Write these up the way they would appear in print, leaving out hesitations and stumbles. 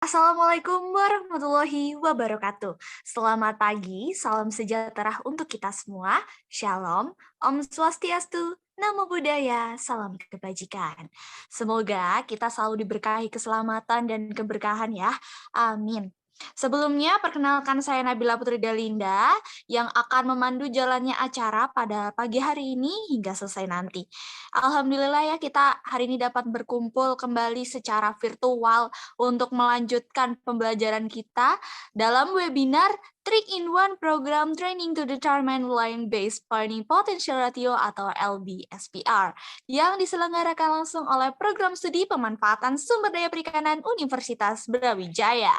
Assalamualaikum warahmatullahi wabarakatuh. Selamat pagi, salam sejahtera untuk kita semua. Shalom, Om Swastiastu, Namo Buddhaya, salam kebajikan. Semoga kita selalu diberkahi keselamatan dan keberkahan ya. Amin. Sebelumnya, perkenalkan saya Nabila Putri Dalinda yang akan memandu jalannya acara pada pagi hari ini hingga selesai nanti. Alhamdulillah ya kita hari ini dapat berkumpul kembali secara virtual untuk melanjutkan pembelajaran kita dalam webinar 3-in-1 Program Training to Determine Line-Based Learning Potential Ratio atau LBSPR yang diselenggarakan langsung oleh Program Studi Pemanfaatan Sumber Daya Perikanan Universitas Brawijaya.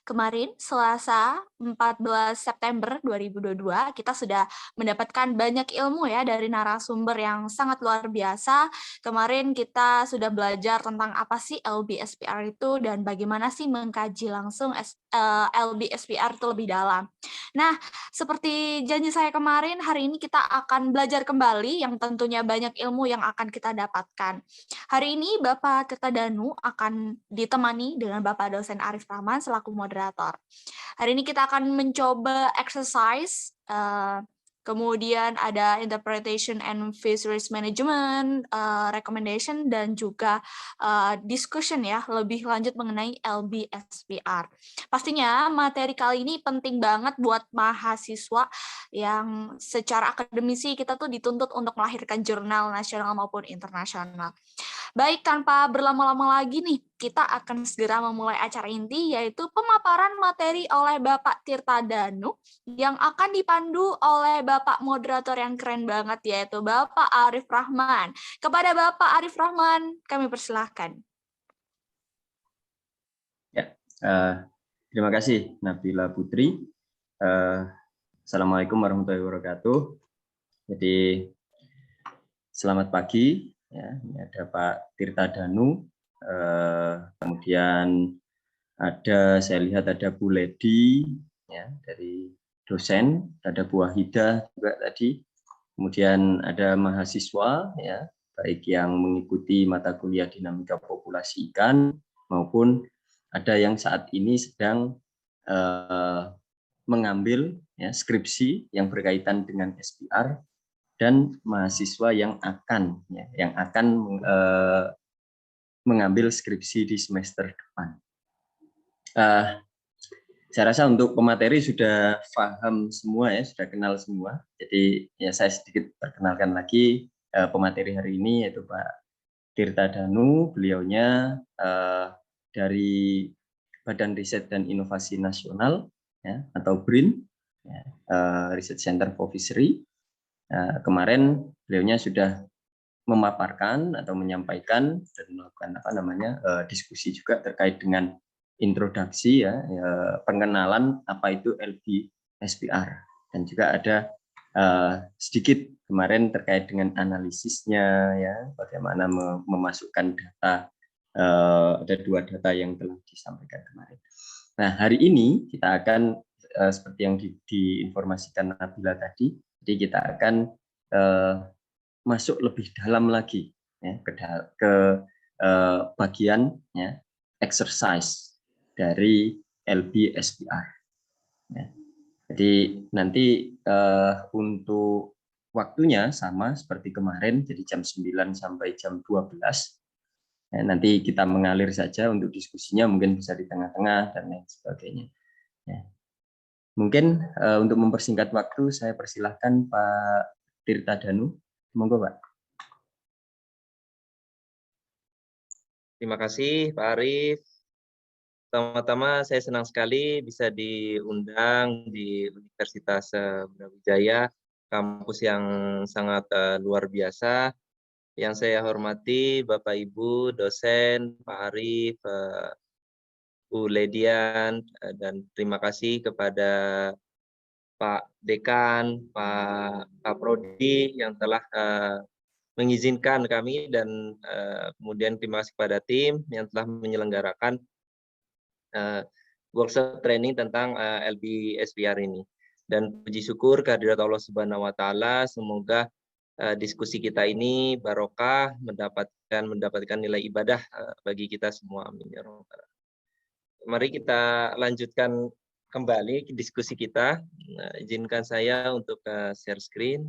Kemarin, Selasa 14 September 2022, kita sudah mendapatkan banyak ilmu ya dari narasumber yang sangat luar biasa. Kemarin kita sudah belajar tentang apa sih LBSPR itu dan bagaimana sih mengkaji langsung LBSPR itu lebih dalam. Nah, seperti janji saya kemarin, hari ini kita akan belajar kembali yang tentunya banyak ilmu yang akan kita dapatkan. Hari ini Bapak Tirta Danu akan ditemani dengan Bapak dosen Arif Rahman selaku moderator. Hari ini kita akan mencoba exercise, kemudian ada interpretation and visual management, recommendation, dan juga discussion ya, lebih lanjut mengenai LBSPR. Pastinya materi kali ini penting banget buat mahasiswa yang secara akademisi kita tuh dituntut untuk melahirkan jurnal nasional maupun internasional. Baik, tanpa berlama-lama lagi nih, kita akan segera memulai acara inti, yaitu pemaparan materi oleh Bapak Tirta Danu, yang akan dipandu oleh Bapak moderator yang keren banget, yaitu Bapak Arif Rahman. Kepada Bapak Arif Rahman, kami persilahkan. Ya, terima kasih Nabila Putri. Assalamualaikum warahmatullahi wabarakatuh. Jadi selamat pagi. Ya, ini ada Pak Tirta Danu. Kemudian saya lihat ada Bu Ledi, ya, dari dosen, ada Bu Wahida juga tadi. Kemudian ada mahasiswa, ya, baik yang mengikuti mata kuliah dinamika populasi ikan maupun ada yang saat ini sedang mengambil ya, skripsi yang berkaitan dengan SPR dan mahasiswa yang akan mengambil skripsi di semester depan. Saya rasa untuk pemateri sudah paham semua ya, sudah kenal semua. Jadi ya saya sedikit perkenalkan lagi pemateri hari ini yaitu Pak Tirta Danu. Beliaunya dari Badan Riset dan Inovasi Nasional ya, atau BRIN, ya, Research Center for Fishery. Kemarin beliaunya sudah memaparkan atau menyampaikan dan melakukan diskusi juga terkait dengan introduksi ya, pengenalan apa itu LBSPR, dan juga ada sedikit kemarin terkait dengan analisisnya ya, bagaimana memasukkan data, ada 2 data yang telah disampaikan kemarin. Nah, hari ini kita akan seperti yang diinformasikan Nabila tadi, jadi kita akan masuk lebih dalam lagi ya, ke bagian ya, exercise dari LBSPR. Ya. Jadi nanti untuk waktunya sama seperti kemarin, jadi jam 9 sampai jam 12. Ya, nanti kita mengalir saja untuk diskusinya, mungkin bisa di tengah-tengah dan lain sebagainya. Ya. Mungkin untuk mempersingkat waktu, saya persilahkan Pak Tirta Danu. Monggo, Pak. Terima kasih Pak Arif. Pertama-tama saya senang sekali bisa diundang di Universitas Brawijaya, kampus yang sangat luar biasa. Yang saya hormati Bapak Ibu dosen, Pak Arif, Bu Ledian, dan terima kasih kepada Pak Dekan, Pak Kaprodi yang telah mengizinkan kami, dan kemudian terima kasih kepada tim yang telah menyelenggarakan workshop training tentang LBSPR ini. Dan puji syukur kehadirat Allah Subhanahu wa taala, semoga diskusi kita ini barokah, mendapatkan nilai ibadah bagi kita semua. Amin ya rabbal alamin. Mari kita lanjutkan kembali diskusi kita. Nah, izinkan saya untuk share screen.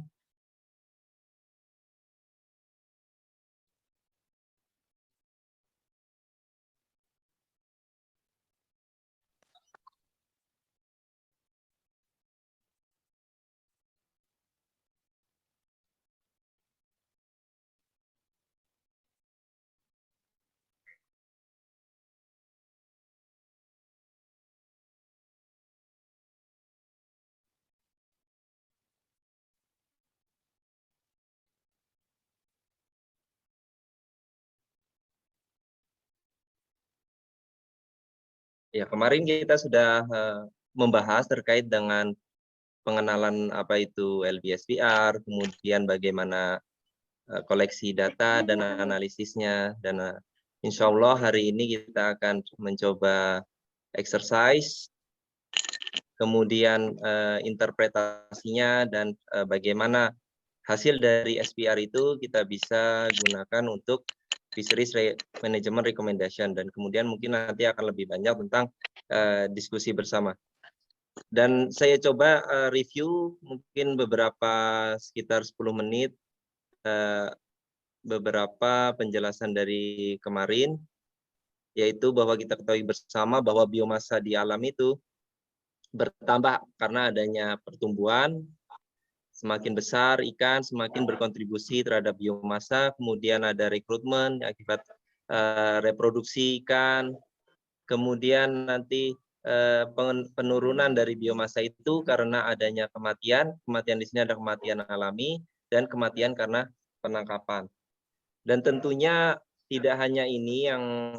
Ya, kemarin kita sudah membahas terkait dengan pengenalan apa itu LBSPR, kemudian bagaimana koleksi data dan analisisnya, dan insya Allah hari ini kita akan mencoba exercise, kemudian interpretasinya, dan bagaimana hasil dari SPR itu kita bisa gunakan untuk Fisheries Management Recommendation, dan kemudian mungkin nanti akan lebih banyak tentang diskusi bersama. Dan saya coba review mungkin beberapa sekitar 10 menit beberapa penjelasan dari kemarin, yaitu bahwa kita ketahui bersama bahwa biomasa di alam itu bertambah karena adanya pertumbuhan. Semakin besar ikan, semakin berkontribusi terhadap biomasa, kemudian ada rekrutmen akibat reproduksi ikan, kemudian nanti penurunan dari biomasa itu karena adanya kematian di sini ada kematian alami, dan kematian karena penangkapan. Dan tentunya tidak hanya ini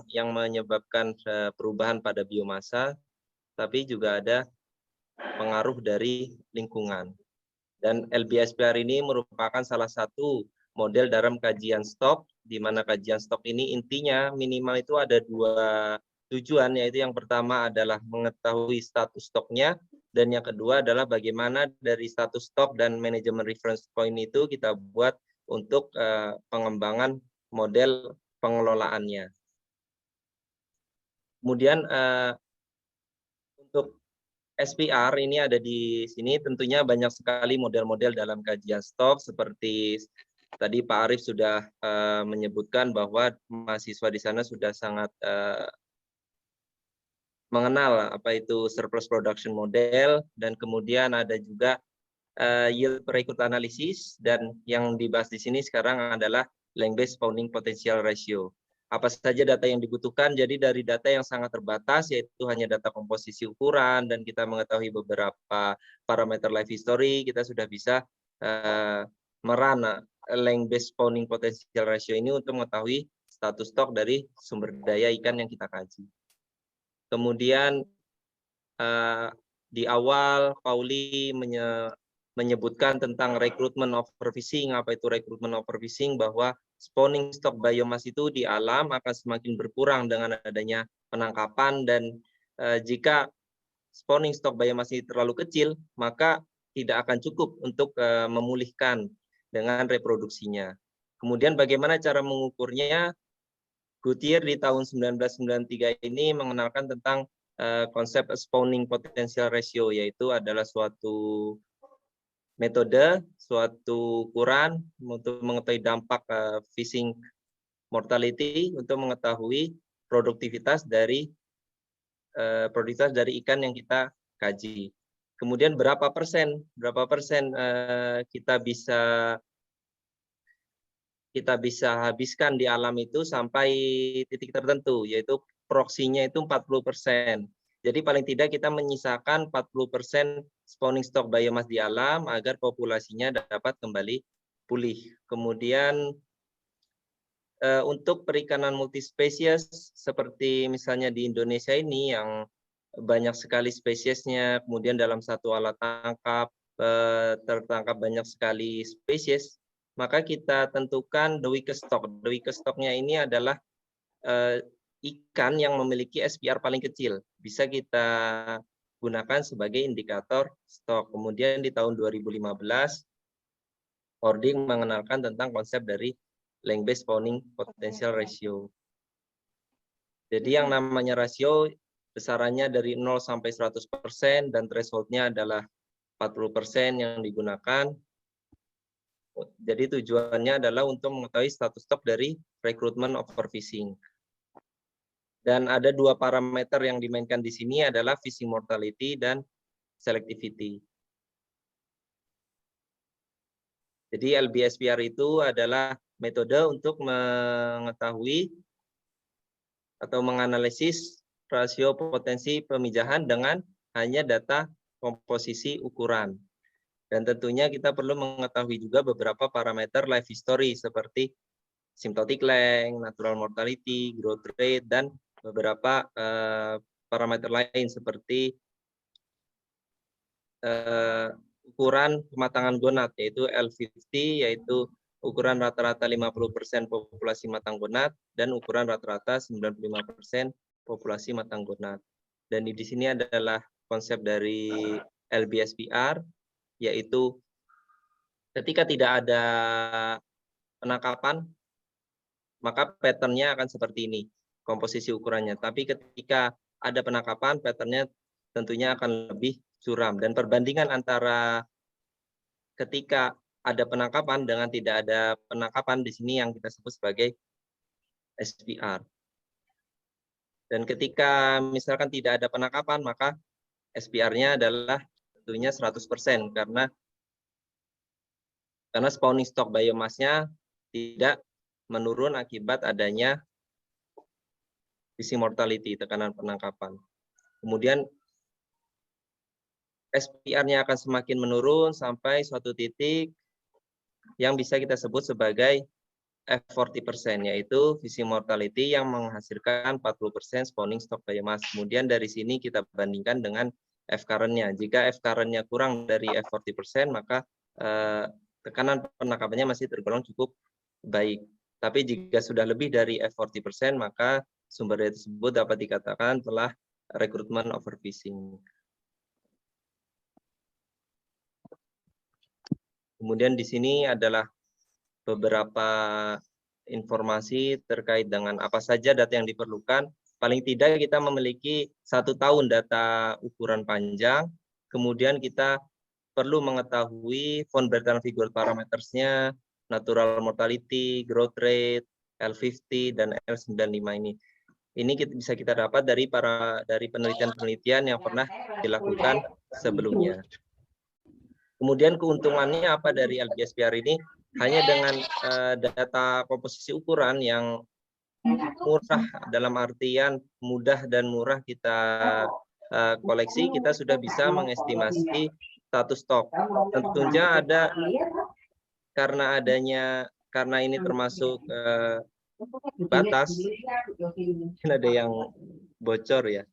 yang menyebabkan perubahan pada biomasa, tapi juga ada pengaruh dari lingkungan. Dan LBSPR ini merupakan salah satu model dalam kajian stok, di mana kajian stok ini intinya minimal itu ada 2 tujuan, yaitu yang pertama adalah mengetahui status stoknya, dan yang kedua adalah bagaimana dari status stok dan manajemen reference point itu kita buat untuk pengembangan model pengelolaannya. Kemudian untuk SPR ini ada di sini, tentunya banyak sekali model-model dalam kajian stok, seperti tadi Pak Arief sudah menyebutkan bahwa mahasiswa di sana sudah sangat mengenal apa itu surplus production model, dan kemudian ada juga yield per acre analysis, dan yang dibahas di sini sekarang adalah land-based spawning potential ratio. Apa saja data yang dibutuhkan? Jadi dari data yang sangat terbatas, yaitu hanya data komposisi ukuran, dan kita mengetahui beberapa parameter life history, kita sudah bisa merana land-based spawning potential ratio ini untuk mengetahui status stok dari sumber daya ikan yang kita kaji. Kemudian di awal Pauli menyebutkan tentang rekrutmen overfishing. Apa itu rekrutmen overfishing? Bahwa spawning stok biomass itu di alam akan semakin berkurang dengan adanya penangkapan, dan jika spawning stok biomass ini terlalu kecil, maka tidak akan cukup untuk memulihkan dengan reproduksinya. Kemudian bagaimana cara mengukurnya? Goodyear di tahun 1993 ini mengenalkan tentang konsep spawning potential ratio, yaitu adalah suatu metode, suatu ukuran untuk mengetahui dampak fishing mortality, untuk mengetahui produktivitas dari ikan yang kita kaji. Kemudian berapa persen kita bisa habiskan di alam itu sampai titik tertentu, yaitu proksinya itu 40%. Jadi paling tidak kita menyisakan 40% spawning stock biomass di alam agar populasinya dapat kembali pulih. Kemudian untuk perikanan multispesies seperti misalnya di Indonesia ini yang banyak sekali spesiesnya, kemudian dalam satu alat tangkap tertangkap banyak sekali spesies, maka kita tentukan the weakest stock. The weakest stocknya ini adalah ikan yang memiliki SPR paling kecil, bisa kita gunakan sebagai indikator stok. Kemudian di tahun 2015, Ording mengenalkan tentang konsep dari land-based spawning potential ratio. Jadi yang namanya rasio besarannya dari 0 sampai 100% dan thresholdnya adalah 40% yang digunakan. Jadi tujuannya adalah untuk mengetahui status stok dari recruitment overfishing. Dan ada dua parameter yang dimainkan di sini adalah fishing mortality dan selectivity. Jadi LBSPR itu adalah metode untuk mengetahui atau menganalisis rasio potensi pemijahan dengan hanya data komposisi ukuran. Dan tentunya kita perlu mengetahui juga beberapa parameter life history seperti symptomatic length, natural mortality, growth rate, dan beberapa parameter lain seperti ukuran kematangan gonad, yaitu L50, yaitu ukuran rata-rata 50% populasi matang gonad, dan ukuran rata-rata 95% populasi matang gonad. Dan di sini adalah konsep dari LBSPR, yaitu ketika tidak ada penangkapan, maka pattern-nya akan seperti ini, komposisi ukurannya. Tapi ketika ada penangkapan, pattern-nya tentunya akan lebih suram. Dan perbandingan antara ketika ada penangkapan dengan tidak ada penangkapan di sini yang kita sebut sebagai SPR. Dan ketika misalkan tidak ada penangkapan, maka SPR-nya adalah tentunya 100% karena spawning stock biomass-nya tidak menurun akibat adanya fishing mortality, tekanan penangkapan. Kemudian SPR-nya akan semakin menurun sampai suatu titik yang bisa kita sebut sebagai F40%, yaitu fishing mortality yang menghasilkan 40% spawning stock biomass. Kemudian dari sini kita bandingkan dengan F current-nya. Jika F current-nya kurang dari F40%, maka tekanan penangkapannya masih tergolong cukup baik. Tapi jika sudah lebih dari F40%, maka sumber daya tersebut dapat dikatakan telah recruitment overfishing. Kemudian di sini adalah beberapa informasi terkait dengan apa saja data yang diperlukan. Paling tidak kita memiliki 1 tahun data ukuran panjang, kemudian kita perlu mengetahui von Bertalanffy growth parameters-nya, natural mortality, growth rate, L50 dan L95 ini. Ini bisa kita dapat dari penelitian-penelitian yang pernah dilakukan sebelumnya. Kemudian keuntungannya apa dari LBSPR ini? Hanya dengan data komposisi ukuran yang murah, dalam artian mudah dan murah kita koleksi, kita sudah bisa mengestimasi status stok. Tentunya ada karena ini termasuk batas, mungkin ada yang bocor ya.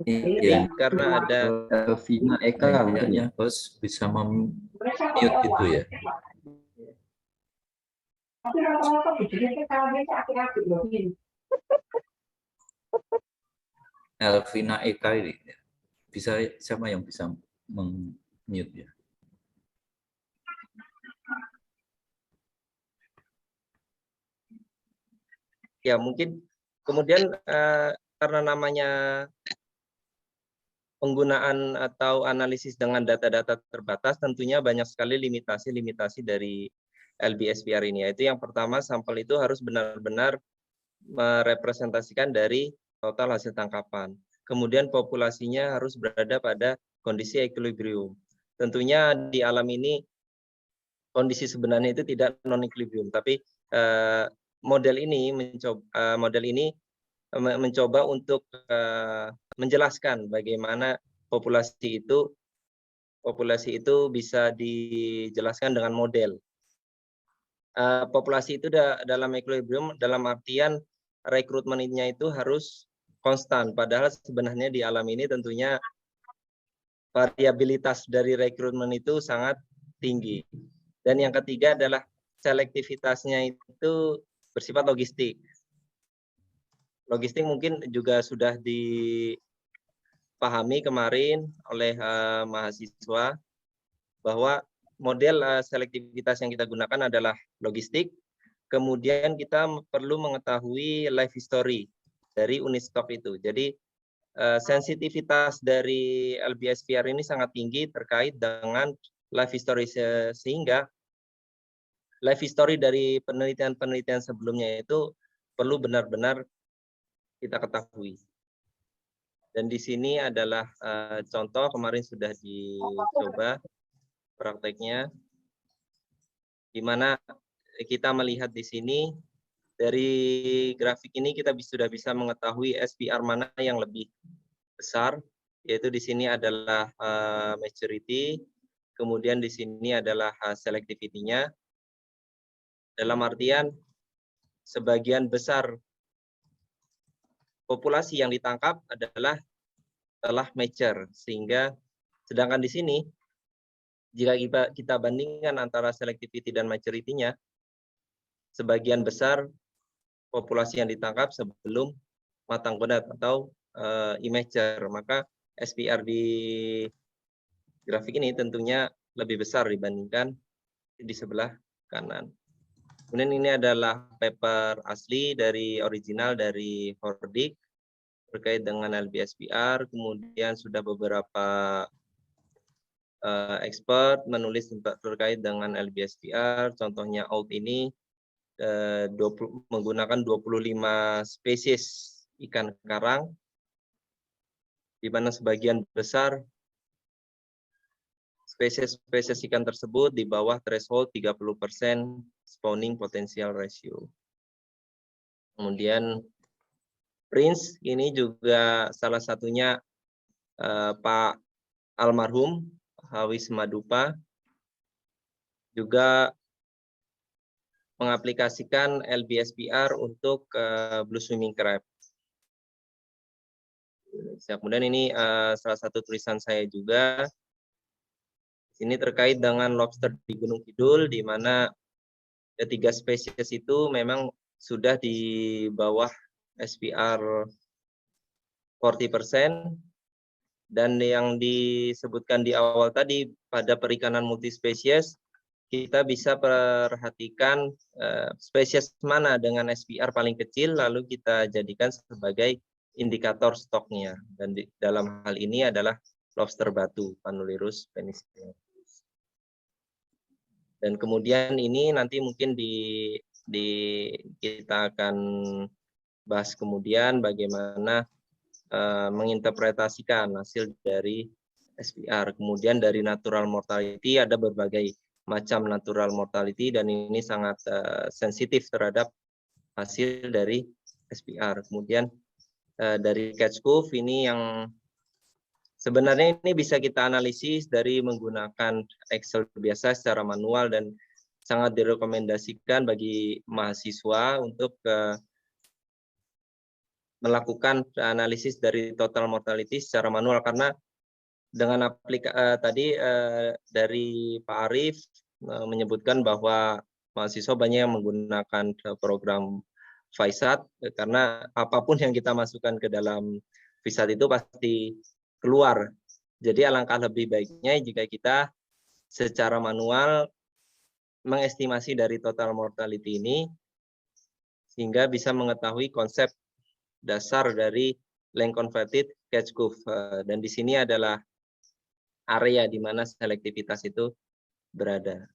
Iya, karena ada Vina Eka mungkin ya. Bos bisa mute itu ya. Elvina Eka ini bisa, siapa yang bisa mute ya? Ya mungkin kemudian karena namanya penggunaan atau analisis dengan data-data terbatas, tentunya banyak sekali limitasi-limitasi dari LBSPR ini. Yaitu yang pertama, sampel itu harus benar-benar merepresentasikan dari total hasil tangkapan. Kemudian populasinya harus berada pada kondisi equilibrium. Tentunya di alam ini kondisi sebenarnya itu tidak non-equilibrium, tapi model ini mencoba untuk menjelaskan bagaimana populasi itu bisa dijelaskan dengan model. Populasi itu dalam equilibrium dalam artian rekrutmennya itu harus konstan, padahal sebenarnya di alam ini tentunya variabilitas dari rekrutmen itu sangat tinggi. Dan yang ketiga adalah selektivitasnya itu bersifat logistik. Logistik mungkin juga sudah dipahami kemarin oleh mahasiswa bahwa model selektivitas yang kita gunakan adalah logistik. Kemudian kita perlu mengetahui life history dari unit stok itu. Jadi sensitivitas dari LBSPR ini sangat tinggi terkait dengan life history, sehingga life history dari penelitian-penelitian sebelumnya itu perlu benar-benar kita ketahui. Dan di sini adalah contoh kemarin sudah dicoba prakteknya, di mana kita melihat di sini dari grafik ini kita sudah bisa mengetahui SPR mana yang lebih besar, yaitu di sini adalah maturity, kemudian di sini adalah selectivity-nya. Dalam artian sebagian besar populasi yang ditangkap adalah telah mature, sehingga sedangkan di sini jika kita bandingkan antara selectivity dan maturity-nya, sebagian besar populasi yang ditangkap sebelum matang kodat atau immature, maka SPR di grafik ini tentunya lebih besar dibandingkan di sebelah kanan. Kemudian ini adalah paper asli dari original dari Hordick terkait dengan LBSPR, kemudian sudah beberapa expert menulis terkait dengan LBSPR, contohnya OUT ini menggunakan 25 spesies ikan karang, di mana sebagian besar spesies ikan tersebut di bawah threshold 30% spawning potential ratio. Kemudian Prince ini juga salah satunya Pak almarhum Hawis Madupa juga mengaplikasikan LBSPR untuk blue swimming crab. Kemudian ini salah satu tulisan saya juga. Ini terkait dengan lobster di Gunung Kidul, di mana 3 spesies itu memang sudah di bawah SPR 40%, dan yang disebutkan di awal tadi pada perikanan multispesies, kita bisa perhatikan spesies mana dengan SPR paling kecil, lalu kita jadikan sebagai indikator stoknya. Dan dalam hal ini adalah lobster batu, Panulirus penicillium. Dan kemudian ini nanti mungkin kita akan bahas kemudian bagaimana menginterpretasikan hasil dari SPR. Kemudian dari natural mortality ada berbagai macam natural mortality, dan ini sangat sensitif terhadap hasil dari SPR. Kemudian dari catch curve ini yang sebenarnya ini bisa kita analisis dari menggunakan Excel biasa secara manual, dan sangat direkomendasikan bagi mahasiswa untuk melakukan analisis dari total mortality secara manual, karena dengan tadi dari Pak Arief menyebutkan bahwa mahasiswa banyak yang menggunakan program VISAT, karena apapun yang kita masukkan ke dalam VISAT itu pasti keluar. Jadi alangkah lebih baiknya jika kita secara manual mengestimasi dari total mortality ini, sehingga bisa mengetahui konsep dasar dari length converted catch curve. Dan di sini adalah area di mana selektivitas itu berada.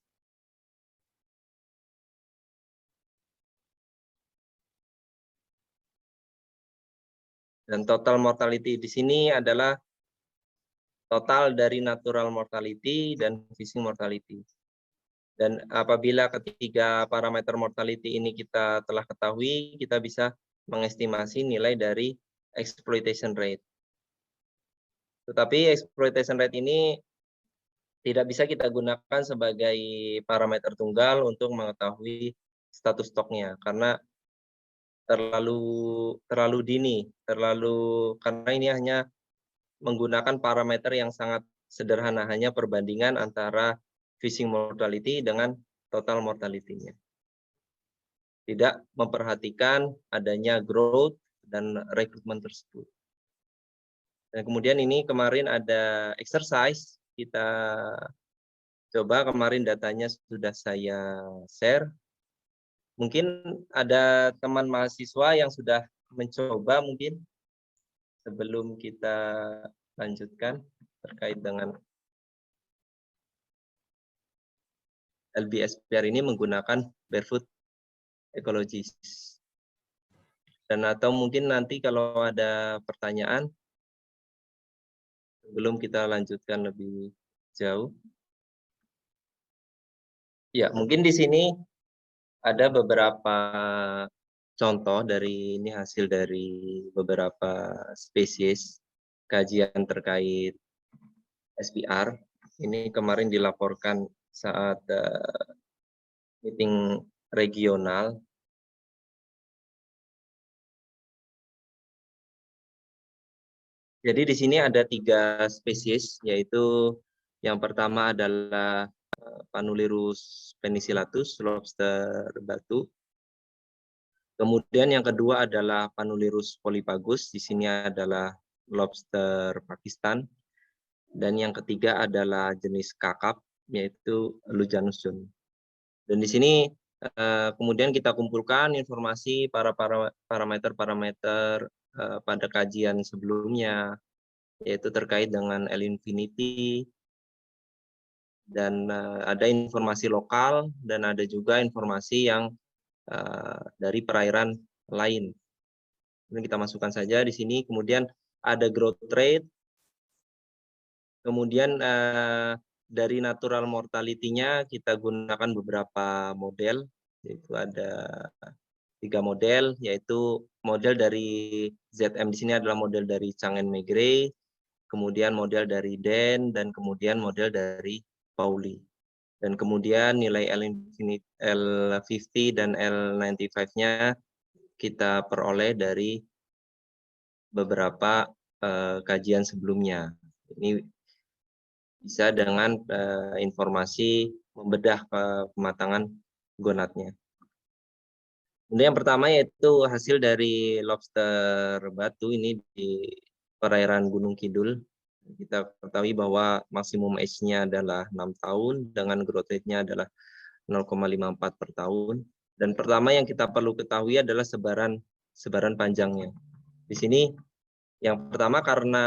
Dan total mortality di sini adalah total dari natural mortality dan fishing mortality. Dan apabila ketiga parameter mortality ini kita telah ketahui, kita bisa mengestimasi nilai dari exploitation rate. Tetapi exploitation rate ini tidak bisa kita gunakan sebagai parameter tunggal untuk mengetahui status stoknya, karena terlalu dini, karena ini hanya menggunakan parameter yang sangat sederhana, hanya perbandingan antara fishing mortality dengan total mortality-nya. Tidak memperhatikan adanya growth dan rekrutmen tersebut. Dan kemudian ini kemarin ada exercise, kita Coba kemarin datanya sudah saya share. Mungkin ada teman mahasiswa yang sudah mencoba mungkin sebelum kita lanjutkan terkait dengan LBSPR ini menggunakan Barefoot Ecologist. Dan atau mungkin nanti kalau ada pertanyaan sebelum kita lanjutkan lebih jauh. Ya, mungkin di sini ada beberapa contoh dari ini hasil dari beberapa spesies kajian terkait SPR. Ini kemarin dilaporkan saat meeting regional. Jadi di sini ada 3 spesies, yaitu yang pertama adalah Panulirus penicillatus, lobster batu. Kemudian yang kedua adalah Panulirus polypagus, di sini adalah lobster Pakistan. Dan yang ketiga adalah jenis kakap, yaitu Lujanus john. Dan di sini kemudian kita kumpulkan informasi para parameter-parameter pada kajian sebelumnya, yaitu terkait dengan L infinity, dan ada informasi lokal, dan ada juga informasi yang dari perairan lain. Ini kita masukkan saja di sini. Kemudian ada growth rate. Kemudian dari natural mortality-nya kita gunakan beberapa model, yaitu ada 3 model, yaitu model dari ZM di sini adalah model dari Chang and Megre, kemudian model dari Den, dan kemudian model dari Pauli. Dan kemudian nilai L50 dan L95-nya kita peroleh dari beberapa kajian sebelumnya. Ini bisa dengan informasi membedah pematangan gonadnya. Kemudian yang pertama yaitu hasil dari lobster batu ini di perairan Gunung Kidul. Kita ketahui bahwa maksimum age-nya adalah 6 tahun dengan growth rate-nya adalah 0,54 per tahun. Dan pertama yang kita perlu ketahui adalah sebaran panjangnya. Di sini yang pertama karena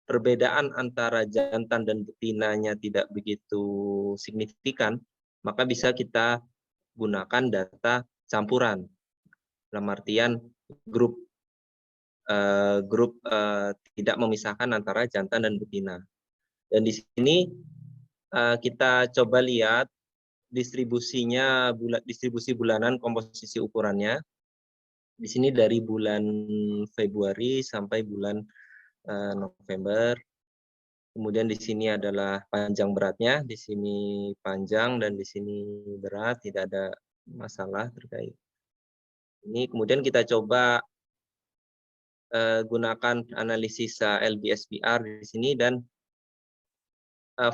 perbedaan antara jantan dan betinanya tidak begitu signifikan, maka bisa kita gunakan data campuran. Dalam artian grup tidak memisahkan antara jantan dan betina. Dan di sini kita coba lihat distribusinya, distribusi bulanan komposisi ukurannya. Di sini dari bulan Februari sampai bulan November. Kemudian di sini adalah panjang beratnya, di sini panjang dan di sini berat, tidak ada masalah terkait ini. Kemudian kita coba gunakan analisis LBSPR di sini, dan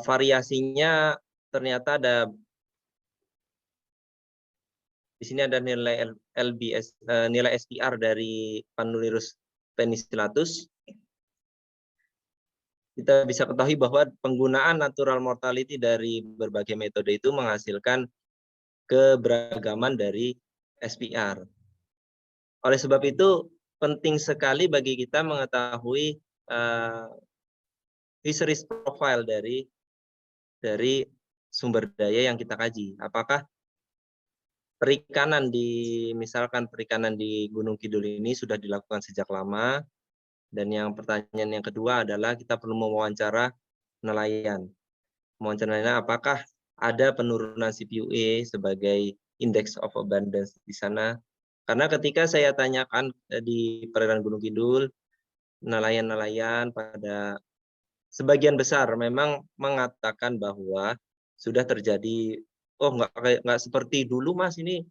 variasinya ternyata ada di sini ada nilai nilai SPR dari Panulirus penicillatus. Kita bisa ketahui bahwa penggunaan natural mortality dari berbagai metode itu menghasilkan keberagaman dari SPR. Oleh sebab itu penting sekali bagi kita mengetahui fisheries profile dari sumber daya yang kita kaji. Apakah perikanan misalkan perikanan di Gunung Kidul ini sudah dilakukan sejak lama. Dan yang pertanyaan yang kedua adalah kita perlu mewawancara nelayan. Mewawancara nelayan, apakah ada penurunan CPUE sebagai index of abundance di sana. Karena ketika saya tanyakan di perairan Gunung Kidul, nelayan-nelayan pada sebagian besar memang mengatakan bahwa sudah terjadi, oh nggak seperti dulu Mas, ini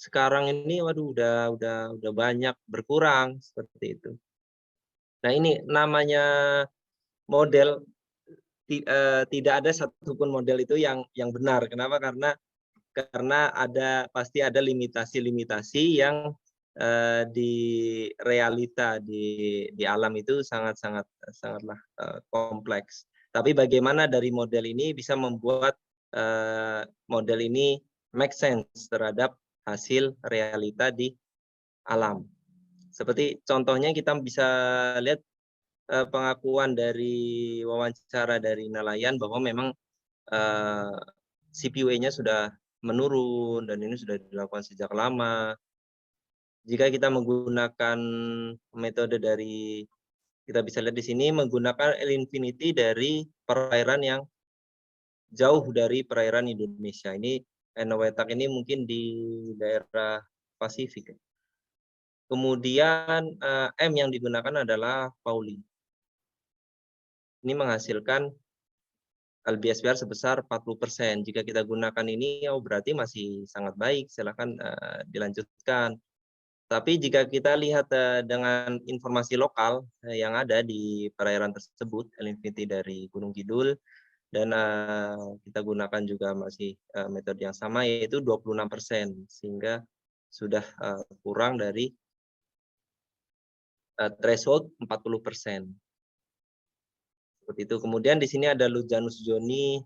sekarang ini waduh udah banyak berkurang seperti itu. Nah ini namanya model, tidak ada satupun model itu yang benar. Kenapa? Karena pasti ada limitasi-limitasi yang di realita di alam itu sangatlah kompleks. Tapi bagaimana dari model ini bisa membuat model ini make sense terhadap hasil realita di alam. Seperti contohnya kita bisa lihat pengakuan dari wawancara dari nelayan bahwa memang CPUA-nya sudah menurun dan ini sudah dilakukan sejak lama. Jika kita menggunakan metode dari, kita bisa lihat di sini, menggunakan L infinity dari perairan yang jauh dari perairan Indonesia. Ini Enowetak ini mungkin di daerah Pasifik. Kemudian M yang digunakan adalah Pauli. Ini menghasilkan LBSPR sebesar 40%. Jika kita gunakan ini, oh berarti masih sangat baik. Silakan dilanjutkan. Tapi jika kita lihat dengan informasi lokal yang ada di perairan tersebut, L infinity dari Gunung Kidul, dan kita gunakan juga masih metode yang sama, yaitu 26%, sehingga sudah kurang dari threshold 40%. Seperti itu. Kemudian di sini ada Lujanus joni.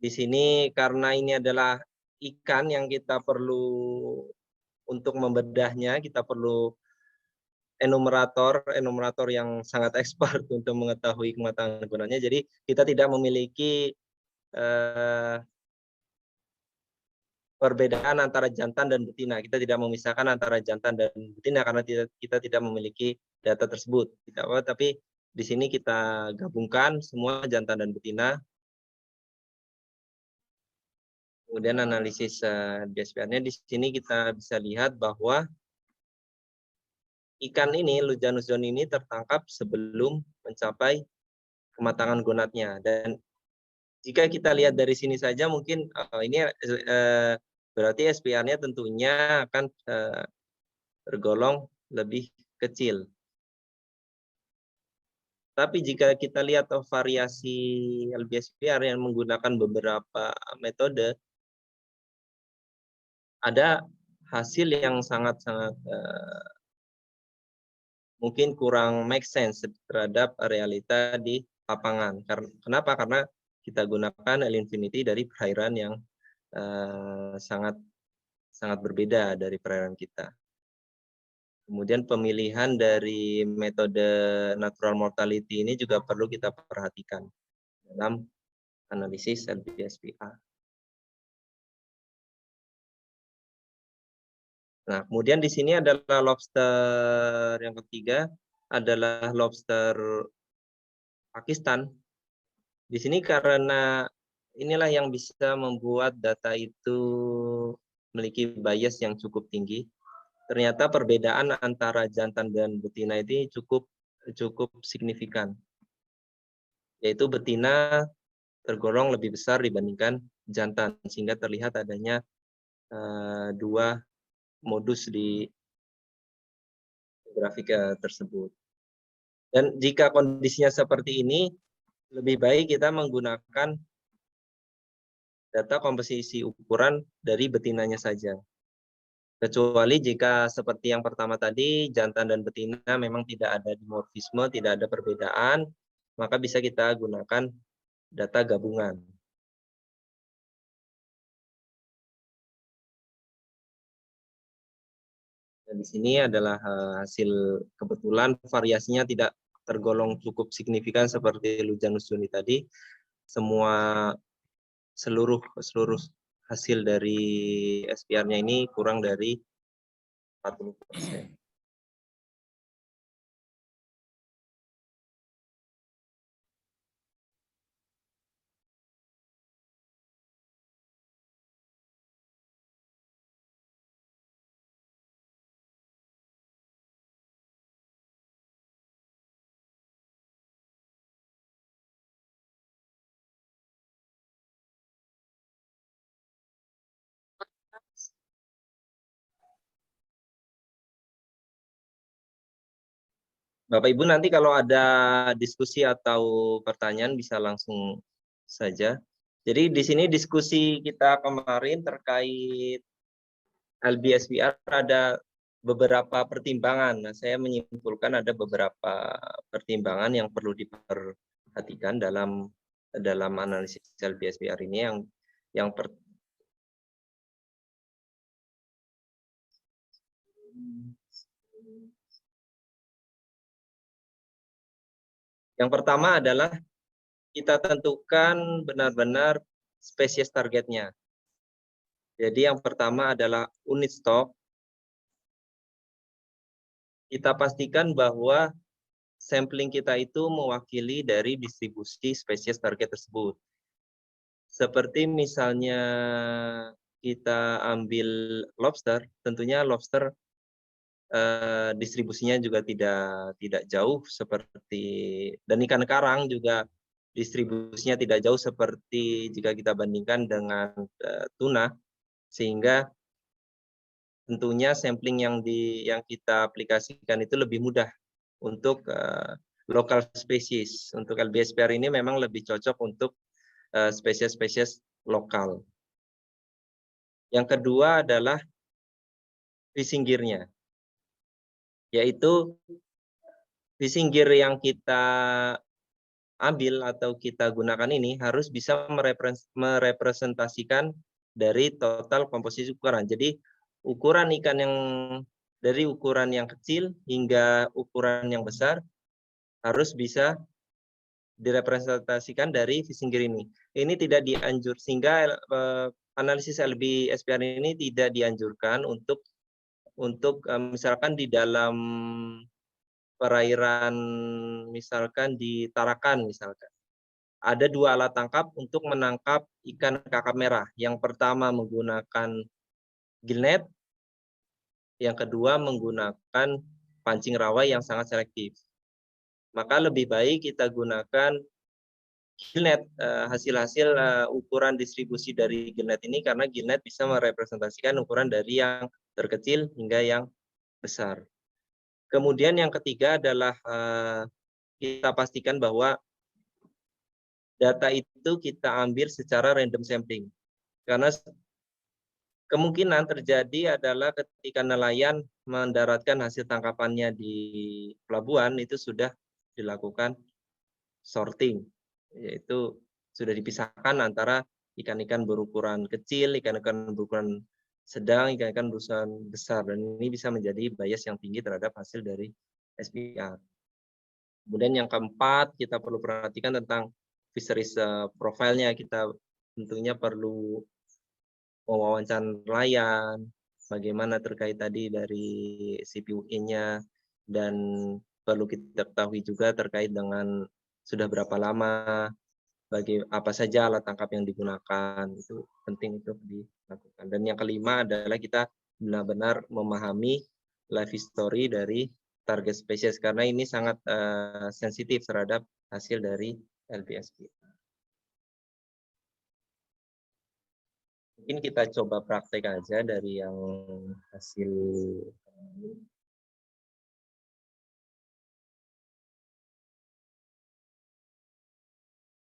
Di sini karena ini adalah ikan yang kita perlu untuk membedahnya, kita perlu enumerator yang sangat expert untuk mengetahui kematangan gunanya. Jadi kita tidak memiliki perbedaan antara jantan dan betina. Kita tidak memisahkan antara jantan dan betina karena kita tidak memiliki data tersebut. Tapi di sini kita gabungkan semua jantan dan betina. Kemudian analisis BSPR-nya di sini kita bisa lihat bahwa ikan ini, Lujanus joni ini tertangkap sebelum mencapai kematangan gonadnya. Dan jika kita lihat dari sini saja mungkin ini berarti SPR-nya tentunya akan tergolong lebih kecil. Tapi jika kita lihat variasi LBSPR yang menggunakan beberapa metode, ada hasil yang sangat-sangat mungkin kurang make sense terhadap realita di lapangan. Kenapa? Karena kita gunakan L infinity dari perairan yang sangat berbeda dari perairan kita. Kemudian pemilihan dari metode natural mortality ini juga perlu kita perhatikan dalam analisis LBSPR. Nah, kemudian di sini adalah lobster yang ketiga, adalah lobster Pakistan. Di sini karena inilah yang bisa membuat data itu memiliki bias yang cukup tinggi. Ternyata perbedaan antara jantan dan betina ini cukup signifikan. Yaitu betina tergolong lebih besar dibandingkan jantan, sehingga terlihat adanya dua modus di grafik tersebut. Dan jika kondisinya seperti ini, lebih baik kita menggunakan data komposisi ukuran dari betinanya saja. Kecuali jika seperti yang pertama tadi, jantan dan betina memang tidak ada dimorfisme, tidak ada perbedaan, maka bisa kita gunakan data gabungan. Dan di sini adalah hasil kebetulan variasinya tidak tergolong cukup signifikan seperti Lujanus joni tadi. Seluruh hasil dari SPR-nya ini kurang dari 40%. Bapak Ibu nanti kalau ada diskusi atau pertanyaan bisa langsung saja. Jadi di sini diskusi kita kemarin terkait LBSPR ada beberapa pertimbangan. Nah, saya menyimpulkan ada beberapa pertimbangan yang perlu perhatikan dalam analisis LBSPR ini yang pertama adalah kita tentukan benar-benar spesies targetnya. Jadi yang pertama adalah unit stok. Kita pastikan bahwa sampling kita itu mewakili dari distribusi spesies target tersebut. Seperti misalnya kita ambil lobster, tentunya lobster distribusinya juga tidak jauh seperti, dan ikan karang juga distribusinya tidak jauh seperti jika kita bandingkan dengan tuna, sehingga tentunya sampling yang kita aplikasikan itu lebih mudah untuk local species. Untuk LBSPR ini memang lebih cocok untuk spesies-spesies lokal. Yang kedua adalah fishing gear-nya, yaitu fishing gear yang kita ambil atau kita gunakan ini harus bisa merepresentasikan dari total komposisi ukuran. Jadi ukuran ikan yang dari ukuran yang kecil hingga ukuran yang besar harus bisa direpresentasikan dari fishing gear ini. Ini tidak dianjur, sehingga analisis LBSPR ini tidak dianjurkan untuk misalkan di dalam perairan, misalkan di Tarakan misalkan. Ada 2 alat tangkap untuk menangkap ikan kakap merah. Yang pertama menggunakan gillnet, yang kedua menggunakan pancing rawa yang sangat selektif. Maka lebih baik kita gunakan gillnet, hasil-hasil ukuran distribusi dari gillnet ini, karena gillnet bisa merepresentasikan ukuran dari yang terkecil hingga yang besar. Kemudian yang ketiga adalah kita pastikan bahwa data itu kita ambil secara random sampling. Karena kemungkinan terjadi adalah ketika nelayan mendaratkan hasil tangkapannya di pelabuhan, itu sudah dilakukan sorting, yaitu sudah dipisahkan antara ikan-ikan berukuran kecil, ikan-ikan berukuran sedang, ikan-ikan berukuran besar, dan ini bisa menjadi bias yang tinggi terhadap hasil dari SPR. Kemudian yang keempat, kita perlu perhatikan tentang fisheries profile-nya. Kita tentunya perlu mewawancara nelayan, bagaimana terkait tadi dari CPUE-nya, dan perlu kita ketahui juga terkait dengan sudah berapa lama, apa saja alat tangkap yang digunakan, itu penting untuk dilakukan. Dan yang kelima adalah kita benar-benar memahami life history dari target spesies, karena ini sangat sensitif terhadap hasil dari LBSP. Mungkin kita coba praktek aja dari yang hasil.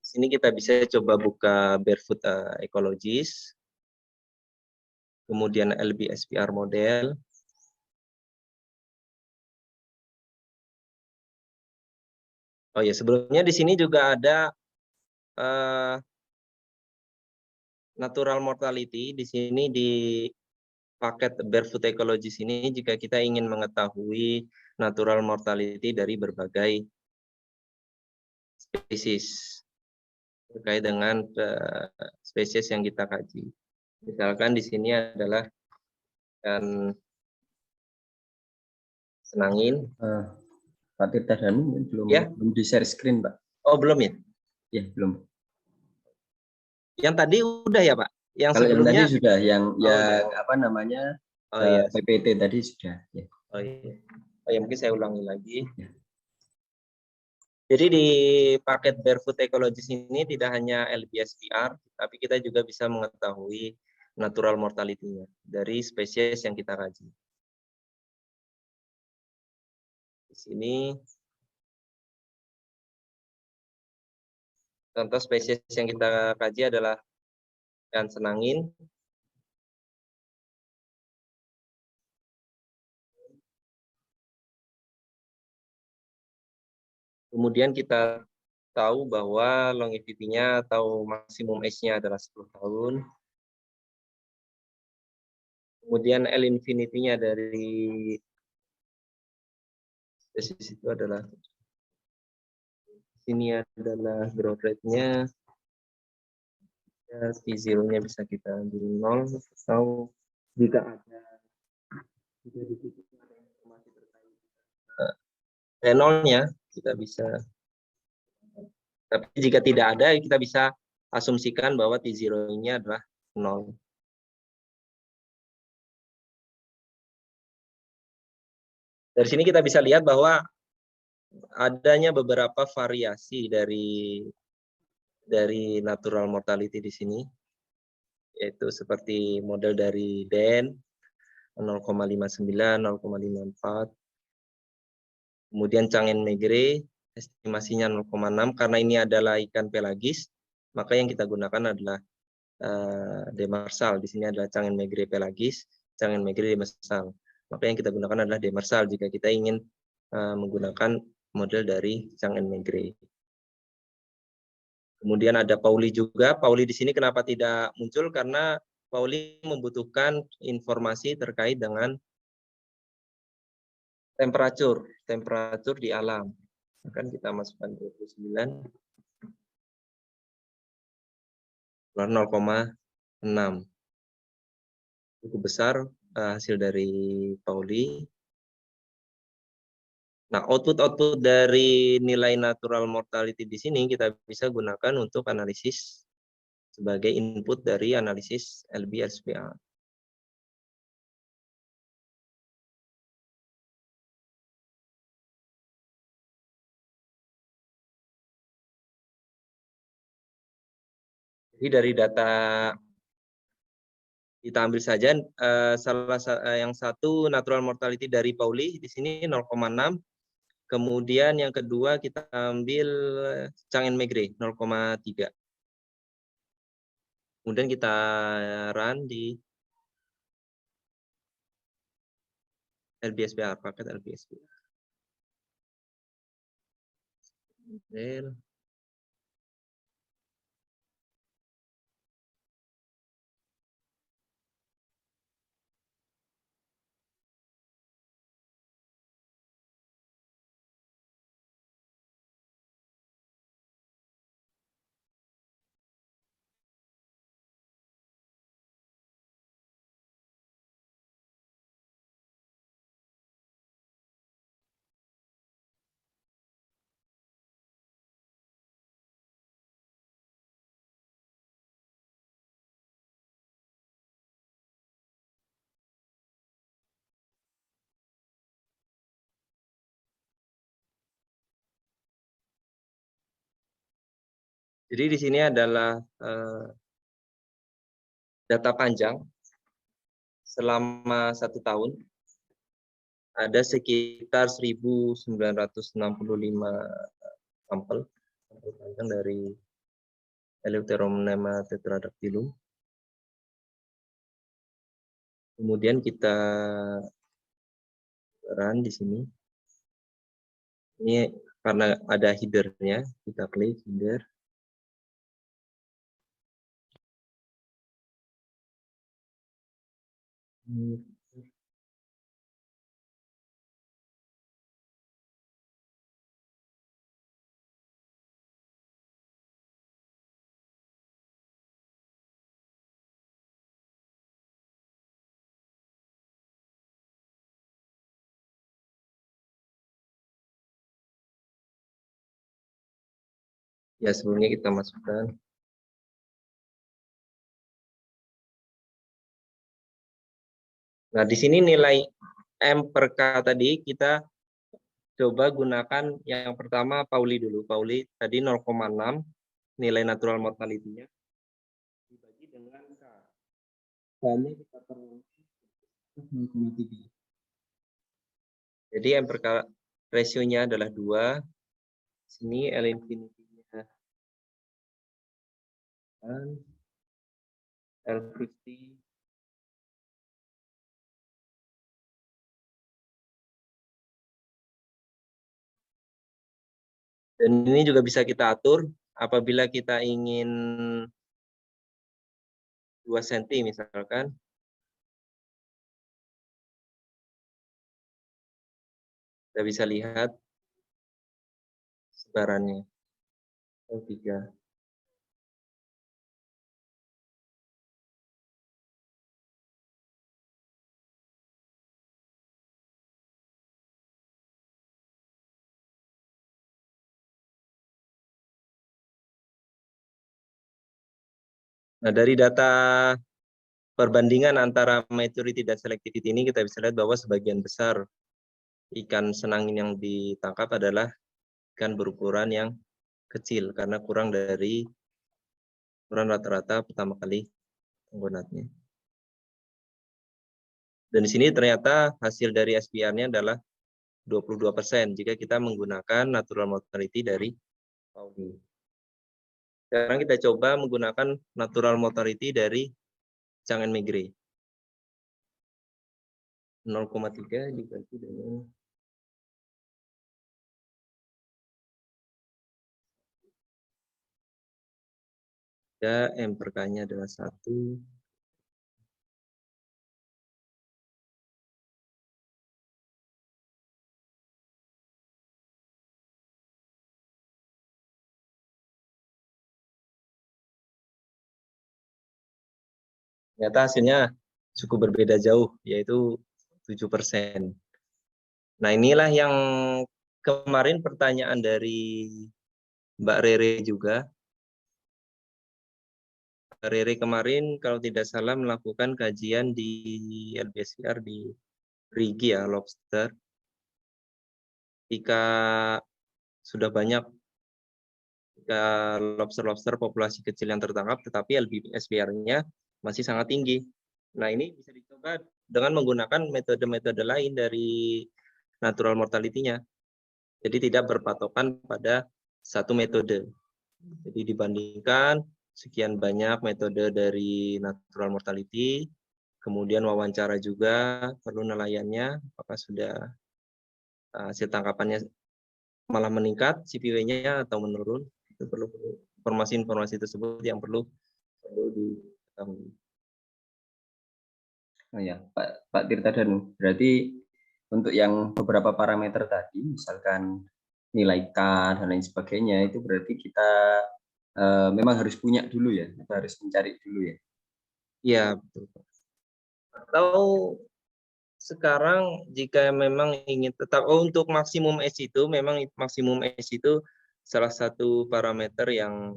Sini kita bisa coba buka Barefoot Ecologist, kemudian LBSPR model. Oh ya, sebelumnya di sini juga ada natural mortality. Di sini di paket Barefoot Ecologist ini, jika kita ingin mengetahui natural mortality dari berbagai spesies terkait dengan spesies yang kita kaji. Misalkan di sini adalah ikan senangin. Pak Tirta Danu belum di share screen, Pak. Oh, belum ya? Ya, belum. Yang tadi udah ya, Pak? Yang kalau sebelumnya yang tadi sudah, yang ya. apa namanya, iya. PPT tadi sudah. Ya. Oh iya. Oh ya, mungkin saya ulangi lagi. Ya. Jadi di paket Barefoot Ecologist ini tidak hanya LBSPR, tapi kita juga bisa mengetahui natural mortality-nya dari spesies yang kita kaji. Di sini contoh spesies yang kita kaji adalah ikan senangin. Kemudian kita tahu bahwa longevity-nya atau maksimum age-nya adalah 10 tahun. Kemudian L infinity-nya dari spesies itu adalah, sini adalah growth rate-nya, ya, T0-nya bisa kita ambil 0, atau jika ada di situ ada informasi terkait nolnya, kita bisa. Tapi jika tidak ada, kita bisa asumsikan bahwa T0-nya adalah 0. Dari sini kita bisa lihat bahwa adanya beberapa variasi dari natural mortality di sini, yaitu seperti model dari Den 0,59, 0,54. Kemudian Cangen-Meigre estimasinya 0,6, karena ini adalah ikan pelagis, maka yang kita gunakan adalah demersal. Di sini adalah Cangen-Meigre pelagis, Cangen-Meigre demersal. Maka yang kita gunakan adalah demersal jika kita ingin menggunakan model dari Cangen-Meigre. Kemudian ada Pauli juga. Pauli di sini kenapa tidak muncul? Karena Pauli membutuhkan informasi terkait dengan temperatur di alam. Akan kita masukkan 29, 0,6. Cukup besar hasil dari Pauli. Nah, output dari nilai natural mortality di sini kita bisa gunakan untuk analisis sebagai input dari analisis LB-SPR. Jadi dari data kita ambil saja yang satu natural mortality dari Pauli di sini 0,6. Kemudian yang kedua kita ambil Cangen-Meigre 0,3. Kemudian kita run di LB-SPR, paket LB-SPR. Jadi di sini adalah data panjang selama 1 tahun. Ada sekitar 1.965 sampel panjang dari Eleutheromonema tetradactylum. Kemudian kita run di sini. Ini karena ada header-nya, kita klik header. Ya, sebelumnya kita masukkan. Nah, di sini nilai M per K tadi kita coba gunakan yang pertama Pauli dulu. Pauli tadi 0,6 nilai natural mortality-nya dibagi dengan K. K-nya kita perlu 0,3. Jadi M per K rasionya adalah 2. Sini L infinity-nya L50. Dan ini juga bisa kita atur apabila kita ingin 2 cm misalkan. Kita bisa lihat sebarannya. 3. Nah, dari data perbandingan antara maturity dan selectivity ini kita bisa lihat bahwa sebagian besar ikan senangin yang ditangkap adalah ikan berukuran yang kecil karena kurang dari ukuran rata-rata pertama kali penggunaannya. Dan di sini ternyata hasil dari SPR-nya adalah 22% jika kita menggunakan natural mortality dari Pauli. Sekarang kita coba menggunakan natural mortality dari Chang and Meigre. 0,3 dibagi dengan M per K-nya adalah 1. Ternyata hasilnya cukup berbeda jauh, yaitu 7%. Nah, inilah yang kemarin pertanyaan dari Mbak Rere juga. Mbak Rere kemarin kalau tidak salah melakukan kajian di LBSPR di Rigi ya, lobster. Jika sudah banyak lobster-lobster populasi kecil yang tertangkap, tetapi LBSPR-nya masih sangat tinggi. Nah, ini bisa dicoba dengan menggunakan metode-metode lain dari natural mortality-nya. Jadi tidak berpatokan pada satu metode. Jadi dibandingkan sekian banyak metode dari natural mortality, kemudian wawancara juga, perlu nelayannya, apakah sudah hasil tangkapannya malah meningkat CPW-nya atau menurun. Itu perlu informasi-informasi tersebut yang perlu diketahui. Oh ya, Pak Tirta Danu, berarti untuk yang beberapa parameter tadi, misalkan nilai K dan lain sebagainya, itu berarti kita memang harus punya dulu ya, atau harus mencari dulu ya? Iya, betul. Atau sekarang jika memang ingin tetap untuk maksimum S itu memang maksimum S itu salah satu parameter yang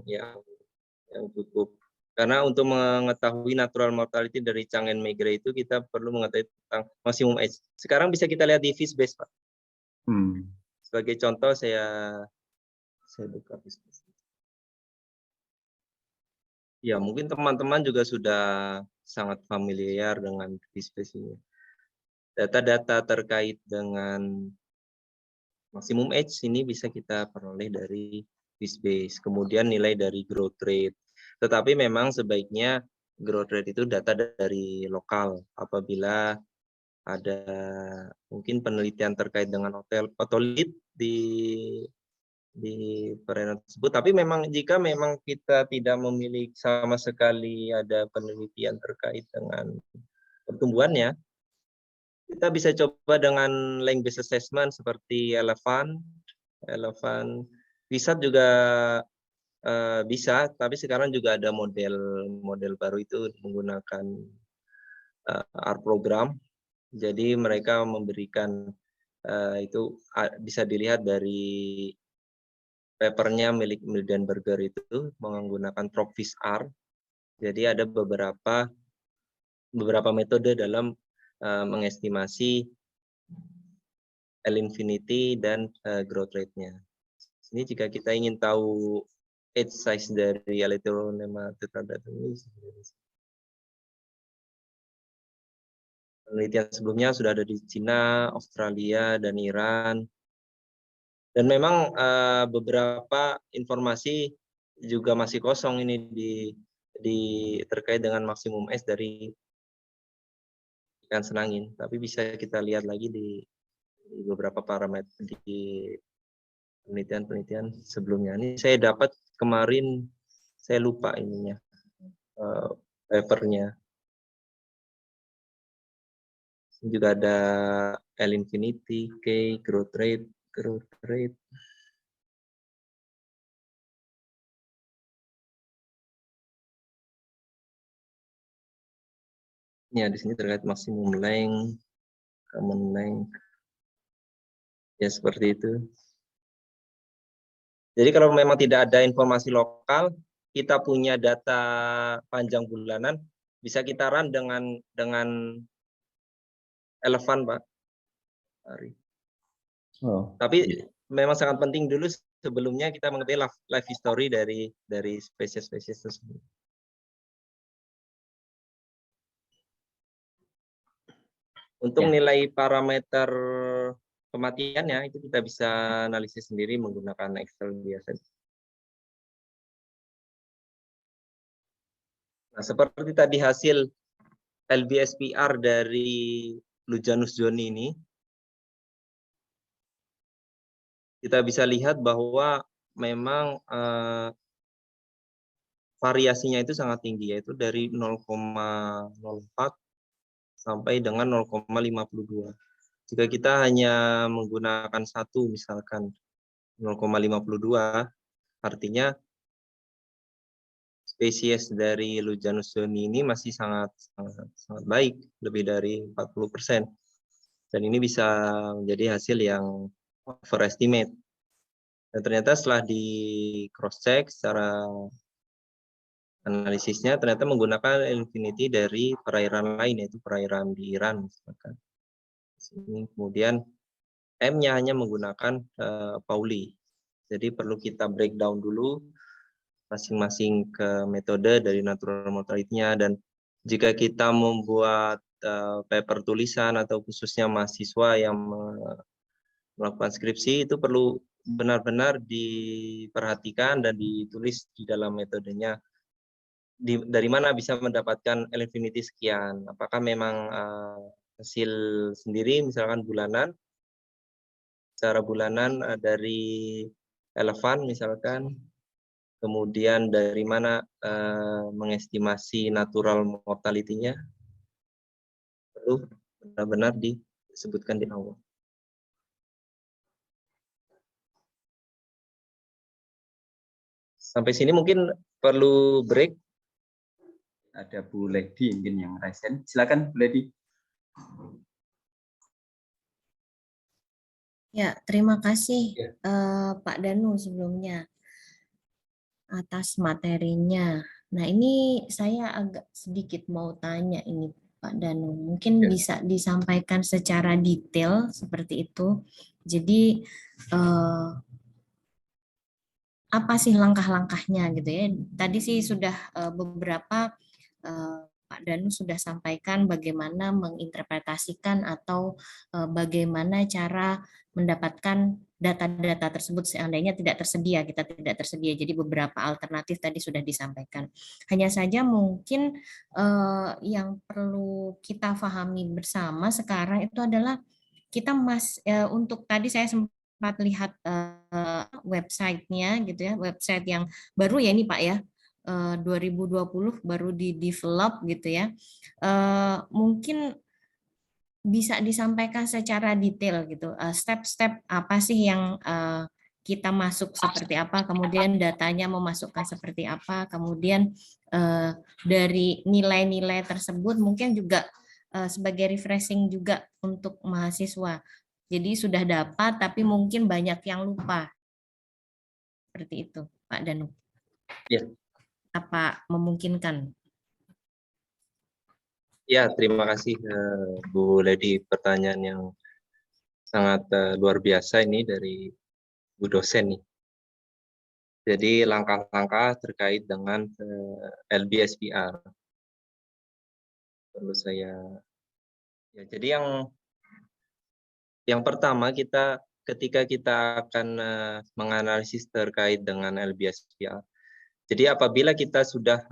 cukup, karena untuk mengetahui natural mortality dari Chang and Meigre itu kita perlu mengetahui tentang maksimum S. Sekarang bisa kita lihat di Fishbase, Pak. Sebagai contoh saya buka Fishbase. Ya, mungkin teman-teman juga sudah sangat familiar dengan Fishbase ini. Data-data terkait dengan maksimum age ini bisa kita peroleh dari Fishbase, kemudian nilai dari growth rate. Tetapi memang sebaiknya growth rate itu data dari lokal. Apabila ada mungkin penelitian terkait dengan otolit di perairan tersebut. Tapi memang jika memang kita tidak memiliki sama sekali ada penelitian terkait dengan pertumbuhannya, kita bisa coba dengan length based assessment seperti Elephant, Wisat juga bisa, tapi sekarang juga ada model baru itu menggunakan R program. Jadi mereka memberikan itu bisa dilihat dari papernya milik Mildenberger itu menggunakan Tropfish R. Jadi ada beberapa metode dalam mengestimasi L infinity dan growth rate-nya. Ini jika kita ingin tahu age size dari Aletheronema tetradatum ini, penelitian sebelumnya sudah ada di Cina, Australia, dan Iran. Dan memang beberapa informasi juga masih kosong ini terkait dengan maksimum S dari ikan senangin. Tapi bisa kita lihat lagi di beberapa parameter di penelitian sebelumnya. Ini saya dapat kemarin, saya lupa ininya, papernya. Juga ada L infinity, K, growth rate. Ya, di sini terkait maksimum length, common length. Ya, seperti itu. Jadi kalau memang tidak ada informasi lokal, kita punya data panjang bulanan, bisa kita run dengan relevan, Pak. Oh, Tapi memang sangat penting dulu sebelumnya kita mengetahui life history dari spesies-spesies tersebut. Untuk nilai parameter kematiannya itu kita bisa analisis sendiri menggunakan Excel biasa. Nah, seperti tadi hasil LBSPR dari Lujanus Joni ini, kita bisa lihat bahwa memang variasinya itu sangat tinggi, yaitu dari 0,04 sampai dengan 0,52. Jika kita hanya menggunakan satu, misalkan 0,52, artinya spesies dari Lujanus joni ini masih sangat baik, lebih dari 40%. Dan ini bisa menjadi hasil yang overestimate. Dan ternyata setelah di cross-check secara analisisnya, ternyata menggunakan infinity dari perairan lain, yaitu perairan di Iran. Misalkan. Sini, kemudian M-nya hanya menggunakan Pauli. Jadi perlu kita breakdown dulu masing-masing ke metode dari natural mortality-nya, dan jika kita membuat paper tulisan atau khususnya mahasiswa yang melakukan skripsi, itu perlu benar-benar diperhatikan dan ditulis di dalam metodenya. Dari mana bisa mendapatkan L infinity sekian? Apakah memang hasil sendiri, misalkan bulanan, secara bulanan dari relevan misalkan, kemudian dari mana mengestimasi natural mortality-nya, perlu benar-benar disebutkan di awal. Sampai sini mungkin perlu break. ada Bu Lady mungkin yang resen. Silakan Bu Lady. Ya, terima kasih Pak Danu sebelumnya atas materinya. Nah, ini saya agak sedikit mau tanya ini Pak Danu. Mungkin bisa disampaikan secara detail seperti itu. Jadi apa sih langkah-langkahnya gitu ya? Tadi sih sudah beberapa Pak Danu sudah sampaikan bagaimana menginterpretasikan atau bagaimana cara mendapatkan data-data tersebut seandainya tidak tersedia, kita tidak tersedia. Jadi beberapa alternatif tadi sudah disampaikan. Hanya saja mungkin yang perlu kita pahami bersama sekarang itu adalah kita untuk tadi saya sempat lihat website-nya gitu ya, website yang baru ya ini Pak ya. 2020 baru di-develop gitu ya. Mungkin bisa disampaikan secara detail gitu. Step-step apa sih yang kita masuk seperti apa, kemudian datanya memasukkan seperti apa, kemudian dari nilai-nilai tersebut mungkin juga sebagai refreshing juga untuk mahasiswa. Jadi sudah dapat tapi mungkin banyak yang lupa. Seperti itu, Pak Danu. Ya. Apa memungkinkan? Ya, terima kasih Bu Lady, pertanyaan yang sangat luar biasa ini dari Bu dosen nih. Jadi langkah-langkah terkait dengan LBSPR perlu saya. Ya, jadi yang pertama ketika kita akan menganalisis terkait dengan LBSPR. Jadi apabila kita sudah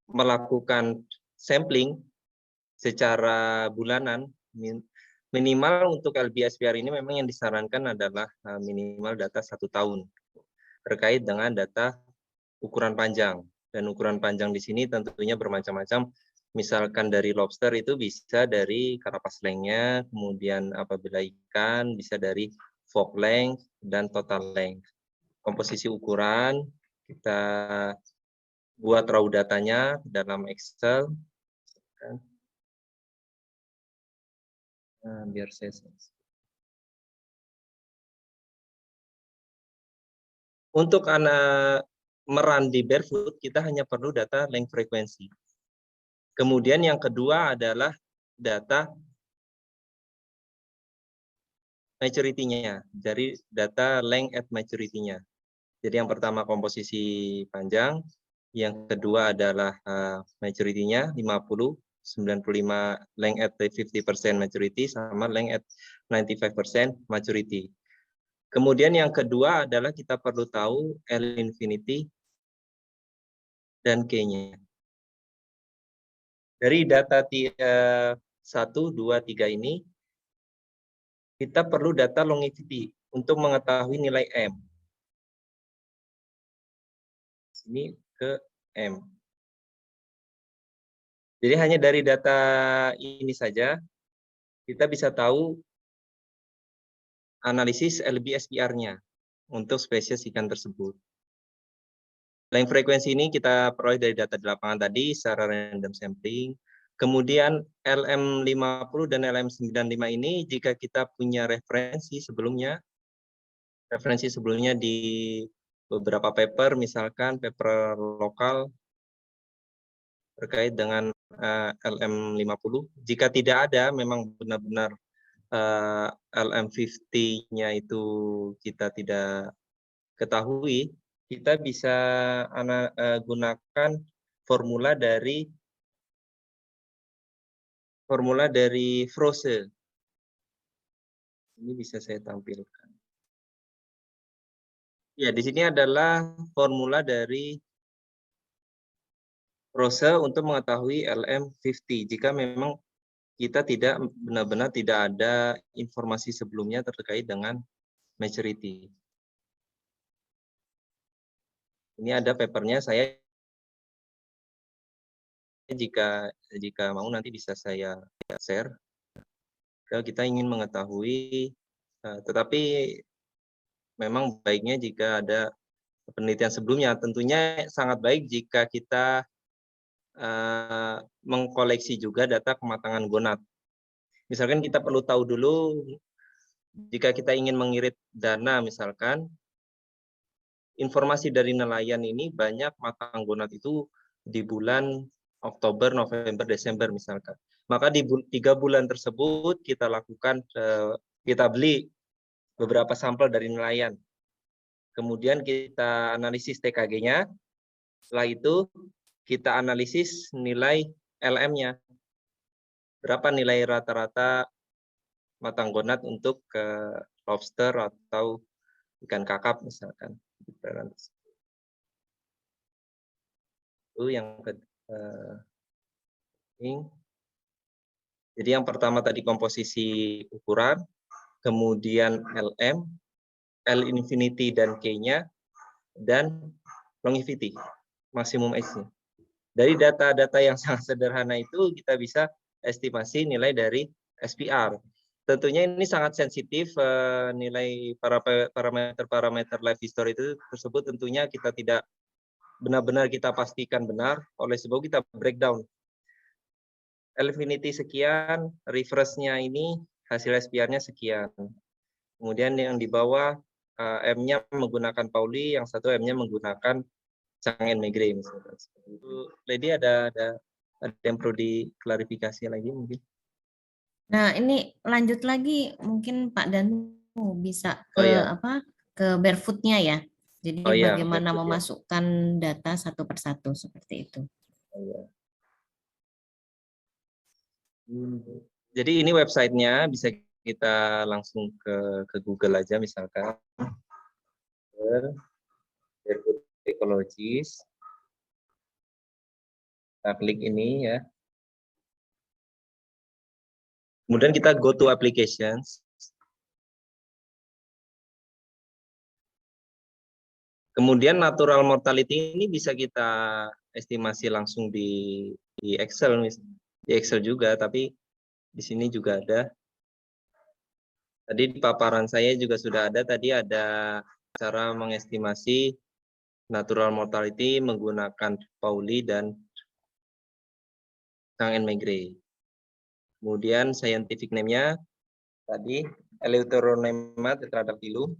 melakukan sampling secara bulanan, Minimal untuk LB-SPR ini memang yang disarankan adalah minimal data 1 tahun terkait dengan data ukuran panjang. Dan ukuran panjang di sini tentunya bermacam-macam. Misalkan dari lobster itu bisa dari karapas lengthnya, kemudian apabila ikan bisa dari fork length dan total length. Komposisi ukuran kita buat raw datanya dalam Excel. Nah, biar saya untuk anak meran di barefoot kita hanya perlu data length frekuensi. Kemudian yang kedua adalah data maturity-nya, dari data length at maturity-nya. Jadi yang pertama komposisi panjang, yang kedua adalah maturity-nya 50, 95 length at 50% maturity sama length at 95% maturity. Kemudian yang kedua adalah kita perlu tahu L infinity dan K-nya. Dari data 1, 2, 3 ini, kita perlu data longevity untuk mengetahui nilai M. Ini ke M. Jadi hanya dari data ini saja, kita bisa tahu analisis LB-SPR-nya untuk spesies ikan tersebut. Length frekuensi ini kita peroleh dari data di lapangan tadi secara random sampling. Kemudian LM50 dan LM95 ini jika kita punya referensi sebelumnya di beberapa paper, misalkan paper lokal terkait dengan LM50. Jika tidak ada, memang benar-benar LM50-nya itu kita tidak ketahui, kita bisa gunakan formula dari Froese. Ini bisa saya tampilkan. Ya, di sini adalah formula dari Froese untuk mengetahui LM50. Jika memang kita tidak benar-benar tidak ada informasi sebelumnya terkait dengan maturity. Ini ada papernya, saya jika mau nanti bisa saya share. Kalau kita ingin mengetahui, tetapi memang baiknya jika ada penelitian sebelumnya. Tentunya sangat baik jika kita mengkoleksi juga data kematangan gonad. Misalkan kita perlu tahu dulu, jika kita ingin mengirit dana misalkan, informasi dari nelayan ini banyak matang gonad itu di bulan Oktober, November, Desember misalkan. Maka di 3 bulan tersebut kita lakukan, kita beli beberapa sampel dari nelayan. Kemudian kita analisis TKG-nya, setelah itu kita analisis nilai LM-nya. Berapa nilai rata-rata matang gonad untuk lobster atau ikan kakap misalkan. Itu yang ini. Jadi yang pertama tadi komposisi ukuran, kemudian LM, L infinity dan K-nya, dan longevity, maksimum H-nya. Dari data-data yang sangat sederhana itu kita bisa estimasi nilai dari SPR. Tentunya ini sangat sensitif, nilai parameter life history itu tersebut tentunya kita tidak benar-benar kita pastikan benar, oleh sebab kita breakdown. L infinity sekian, reverse-nya ini hasil SPR-nya sekian. Kemudian yang di bawah M-nya menggunakan Pauli, yang satu M-nya menggunakan Chang and Megre misalkan. Lady ada yang perlu diklarifikasi lagi mungkin? Nah, ini lanjut lagi mungkin Pak Danu bisa Iya. ke barefoot-nya ya. Jadi bagaimana barefoot, memasukkan data satu persatu seperti itu. Iya. Jadi ini websitenya bisa kita langsung ke Google aja misalkan. Barefoot Ecologist. Kita klik ini ya. Kemudian kita go to applications. Kemudian natural mortality ini bisa kita estimasi langsung di Excel, di Excel juga, tapi di sini juga ada. Tadi di paparan saya juga sudah ada, tadi ada cara mengestimasi natural mortality menggunakan Pauli dan Chang and Meigre. Kemudian scientific name-nya tadi Eleutheronema tetradactylu.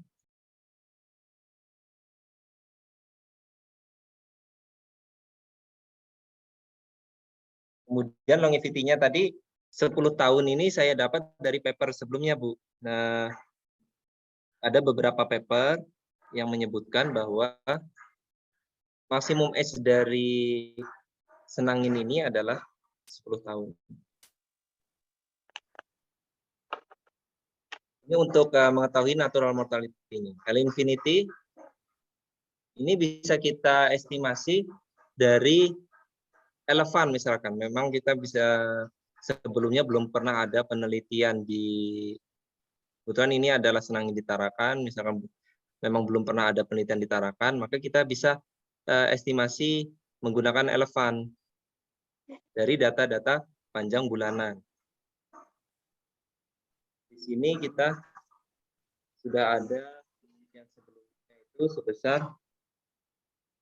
Kemudian longevity-nya tadi 10 tahun ini saya dapat dari paper sebelumnya, Bu. Nah, ada beberapa paper yang menyebutkan bahwa maksimum age dari senangin ini adalah 10 tahun. Ini untuk mengetahui natural mortality-nya. L infinity ini bisa kita estimasi dari elephant misalkan. Memang kita bisa, sebelumnya belum pernah ada penelitian di, kebetulan ini adalah senangin di Tarakan, misalkan memang belum pernah ada penelitian di Tarakan, maka kita bisa estimasi menggunakan elephant dari data-data panjang bulanan. Di sini kita sudah ada penelitian sebelumnya itu sebesar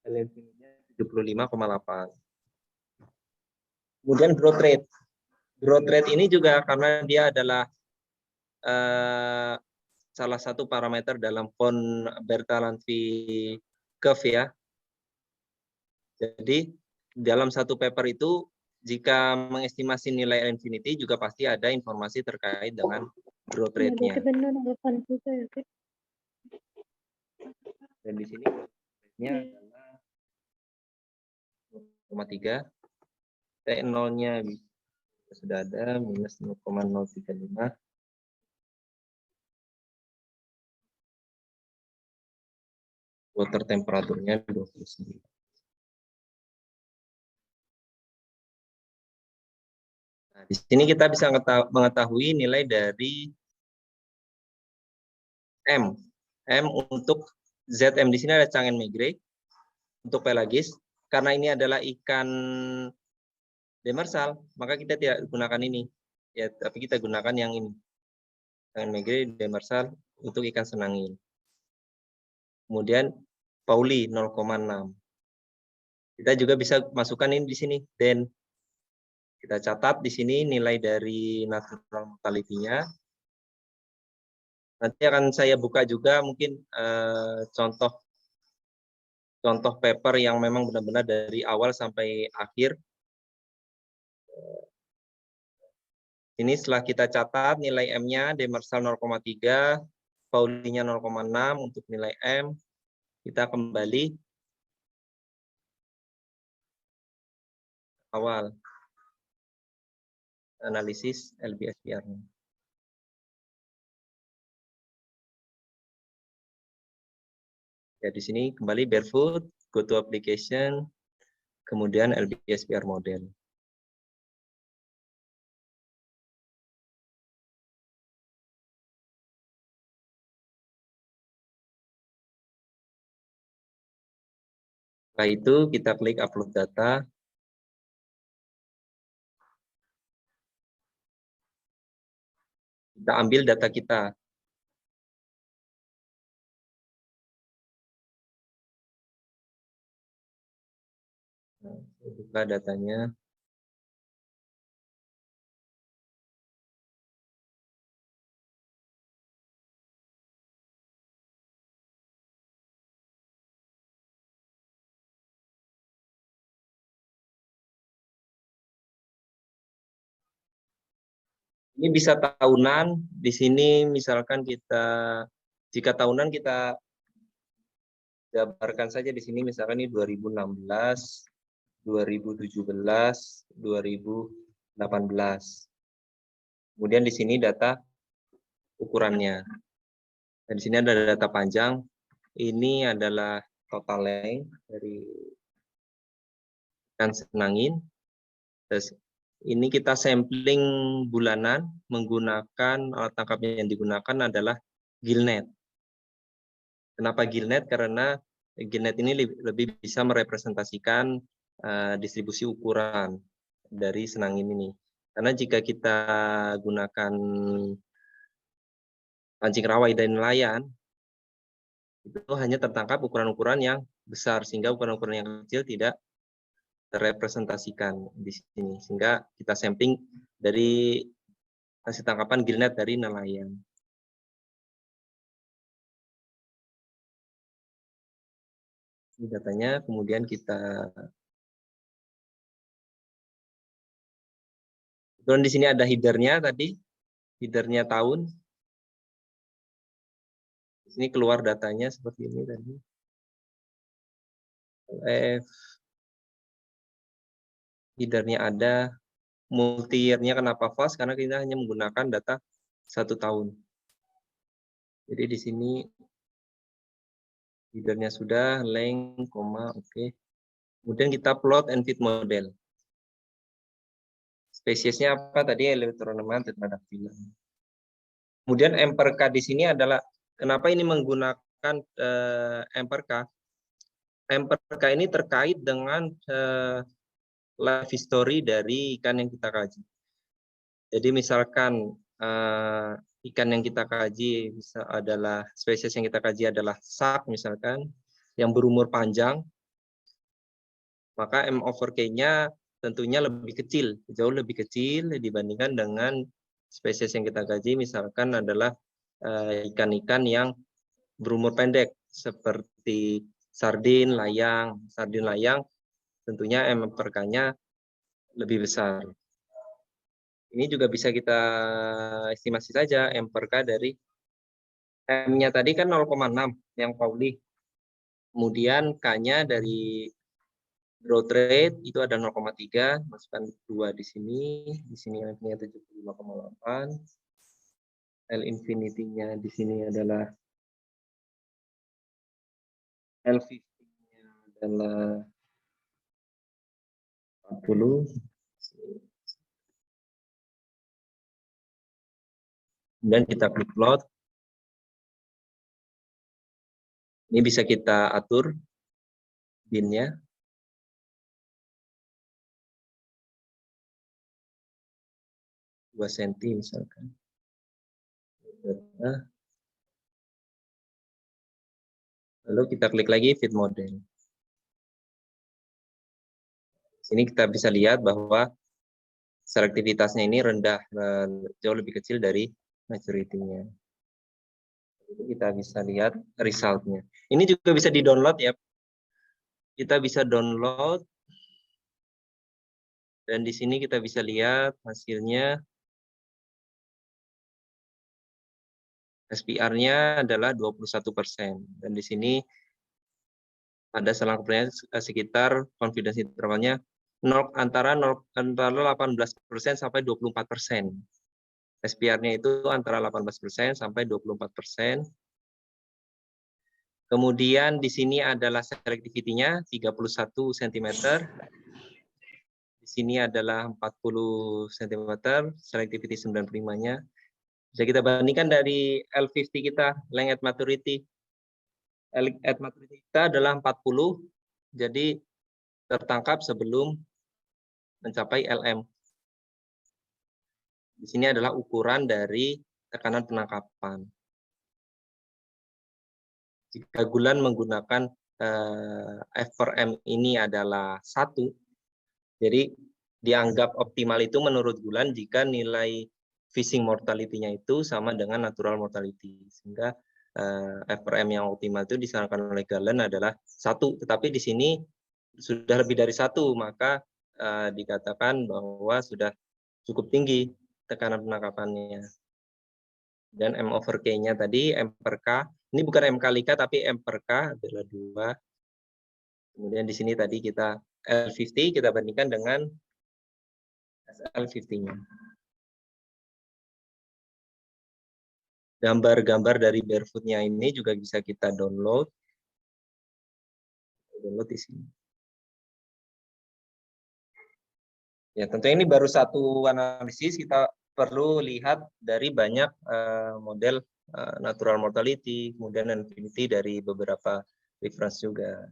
LNP-nya 75,8. Kemudian growth rate. Growth rate ini juga karena dia adalah salah satu parameter dalam von Bertalanffy curve ya. Jadi dalam satu paper itu jika mengestimasi nilai infinity juga pasti ada informasi terkait dengan growth rate-nya. Dan di sini growth rate-nya adalah 0,3. T0-nya sudah ada minus 0,035. Water temperaturnya 29. Nah, di sini kita bisa mengetahui nilai dari M. M untuk ZM di sini ada Chang and Meigre untuk pelagis. Karena ini adalah ikan demersal, maka kita tidak gunakan ini. Ya, tapi kita gunakan yang ini. Chang and Meigre demersal untuk ikan senangin. Kemudian Pauli 0,6. Kita juga bisa masukkan ini di sini dan kita catat di sini nilai dari natural mortality-nya. Nanti akan saya buka juga mungkin contoh paper yang memang benar-benar dari awal sampai akhir. Ini setelah kita catat nilai M-nya, demersal 0,3, Pauli-nya 0,6 untuk nilai M. Kita kembali awal analisis LBSPR-nya. Ya, di sini kembali barefoot, go to application, kemudian LBSPR model. Setelah itu kita klik upload data. Kita ambil data kita. Nah, buka datanya. Ini bisa tahunan. Di sini misalkan kita, jika tahunan kita jabarkan saja di sini misalkan ini 2016, 2017, 2018. Kemudian di sini data ukurannya. Dan di sini ada data panjang. Ini adalah total length dari ikan senangin. Ini kita sampling bulanan menggunakan alat tangkap yang digunakan adalah gillnet. Kenapa gillnet? Karena gillnet ini lebih bisa merepresentasikan distribusi ukuran dari senang ini. Karena jika kita gunakan pancing rawai dan nelayan, itu hanya tertangkap ukuran-ukuran yang besar, sehingga ukuran-ukuran yang kecil tidak terrepresentasikan di sini. Sehingga kita sampling dari hasil tangkapan gillnet dari nelayan. Ini datanya, kemudian dan di sini ada headernya tadi, headernya tahun. Di sini keluar datanya seperti ini tadi. Headernya ada, multi-year-nya kenapa fast? Karena kita hanya menggunakan data 1 tahun. Jadi di sini headernya sudah, length, koma, oke. Kemudian kita plot and fit model. Spesiesnya apa tadi? Eleutherorrhea tetradactyla. Kemudian M per K di sini adalah, kenapa ini menggunakan M per K? M per K ini terkait dengan life history dari ikan yang kita kaji. Jadi misalkan ikan yang kita kaji adalah spesies yang kita kaji adalah shark misalkan yang berumur panjang, maka M over K-nya tentunya lebih kecil, jauh lebih kecil dibandingkan dengan spesies yang kita kaji misalkan adalah ikan-ikan yang berumur pendek seperti sardin, layang. Sardin, layang tentunya M per K-nya lebih besar. Ini juga bisa kita estimasi saja M per K dari M-nya tadi kan 0,6 yang Pauli. Kemudian K-nya dari growth rate itu ada 0,3, masukkan 2 di sini M-nya 75,8. L infinity-nya di sini adalah L50-nya adalah 40. Kemudian kita klik plot. Ini bisa kita atur bin-nya. Dua senti misalkan. Lalu kita klik lagi fit model. Sini kita bisa lihat bahwa selektivitasnya ini rendah, jauh lebih kecil dari maturity-nya. Kita bisa lihat result-nya. Ini juga bisa di-download ya. Kita bisa download. Dan di sini kita bisa lihat hasilnya. SPR-nya adalah 21%. Dan di sini ada selang sekitar confidence intervalnya antara 18% sampai 24%. SPR-nya itu antara 18% sampai 24%. Kemudian di sini adalah selectivity-nya 31 cm. Di sini adalah 40 cm, selectivity 95-nya. Bisa kita bandingkan dari L50 kita, length at maturity. Length at maturity kita adalah 40, jadi tertangkap sebelum mencapai LM. Di sini adalah ukuran dari tekanan penangkapan. Jika Gulan menggunakan F per M ini adalah 1, jadi dianggap optimal itu menurut Gulan jika nilai fishing mortality-nya itu sama dengan natural mortality. Sehingga F per M yang optimal itu disarankan oleh Gulan adalah 1, tetapi di sini sudah lebih dari 1, maka dikatakan bahwa sudah cukup tinggi tekanan penangkapannya. Dan M over K-nya tadi, M per K, ini bukan M kali K, tapi M per K adalah 2. Kemudian di sini tadi kita L50, kita bandingkan dengan SL50-nya. Gambar-gambar dari barefoot-nya ini juga bisa kita download. Download di sini. Ya, tentunya ini baru satu analisis, kita perlu lihat dari banyak model natural mortality, kemudian infinity dari beberapa reference juga.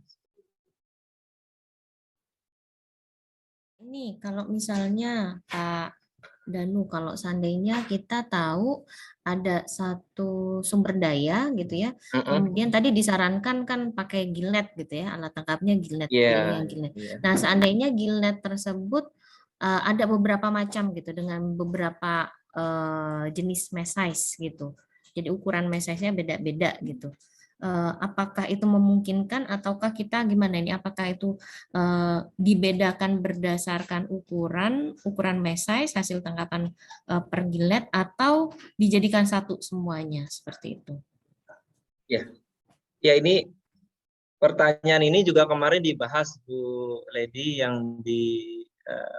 Ini kalau misalnya Pak Danu, kalau seandainya kita tahu ada satu sumber daya gitu ya, kemudian tadi disarankan kan pakai gillnet gitu ya, alat tangkapnya gillnet, pilih yang gillnet. Nah, seandainya gillnet tersebut ada beberapa macam gitu dengan beberapa jenis mesh size gitu. Jadi ukuran mesh size-nya beda-beda gitu. Apakah itu memungkinkan ataukah kita gimana ini? Apakah itu dibedakan berdasarkan ukuran mesh size hasil tangkapan per gillnet atau dijadikan satu semuanya seperti itu? Ya ini pertanyaan ini juga kemarin dibahas Bu Lady yang di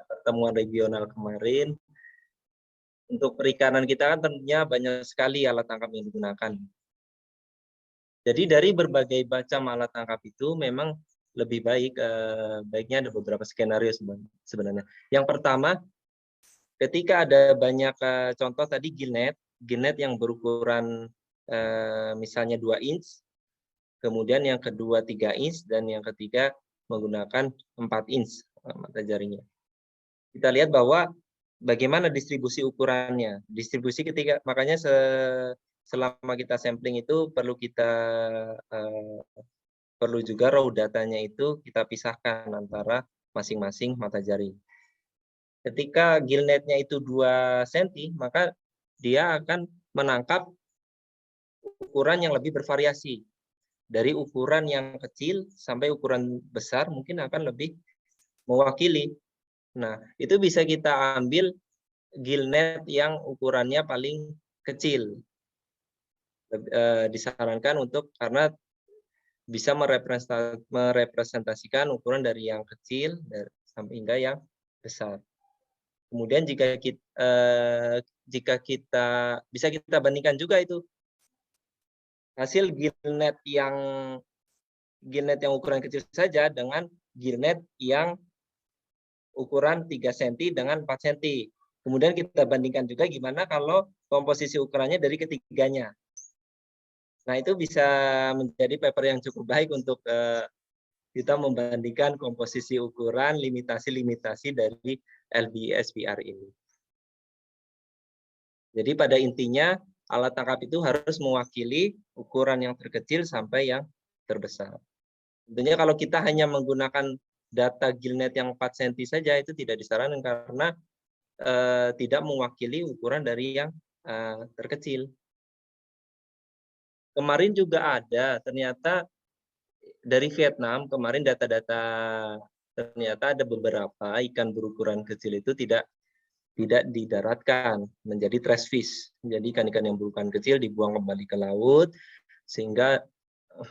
pertemuan regional kemarin. Untuk perikanan kita kan tentunya banyak sekali alat tangkap yang digunakan. Jadi dari berbagai macam alat tangkap itu memang lebih baik, baiknya ada beberapa skenario sebenarnya. Yang pertama, ketika ada banyak contoh tadi gillnet yang berukuran misalnya 2 inch, kemudian yang kedua 3 inch, dan yang ketiga menggunakan 4 inch mata jarinya. Kita lihat bahwa bagaimana distribusi ukurannya. Distribusi ketika, makanya selama kita sampling itu perlu juga raw datanya itu kita pisahkan antara masing-masing mata jari. Ketika gillnetnya itu 2 cm, maka dia akan menangkap ukuran yang lebih bervariasi. Dari ukuran yang kecil sampai ukuran besar mungkin akan lebih mewakili. Nah, itu bisa kita ambil gillnet yang ukurannya paling kecil. Disarankan untuk, karena bisa merepresentasikan ukuran dari yang kecil sampai hingga yang besar. Kemudian jika kita bisa kita bandingkan juga itu hasil gillnet yang ukuran kecil saja dengan gillnet yang ukuran 3 cm dengan 4 cm. Kemudian kita bandingkan juga gimana kalau komposisi ukurannya dari ketiganya. Nah, itu bisa menjadi paper yang cukup baik untuk kita membandingkan komposisi ukuran, limitasi-limitasi dari LBSPR ini. Jadi pada intinya alat tangkap itu harus mewakili ukuran yang terkecil sampai yang terbesar. Tentunya kalau kita hanya menggunakan data gillnet yang 4 cm saja itu tidak disarankan karena tidak mewakili ukuran dari yang terkecil. Kemarin juga ada ternyata dari Vietnam, kemarin data-data ternyata ada beberapa ikan berukuran kecil itu tidak didaratkan menjadi trash fish. Jadi ikan-ikan yang berukuran kecil dibuang kembali ke laut sehingga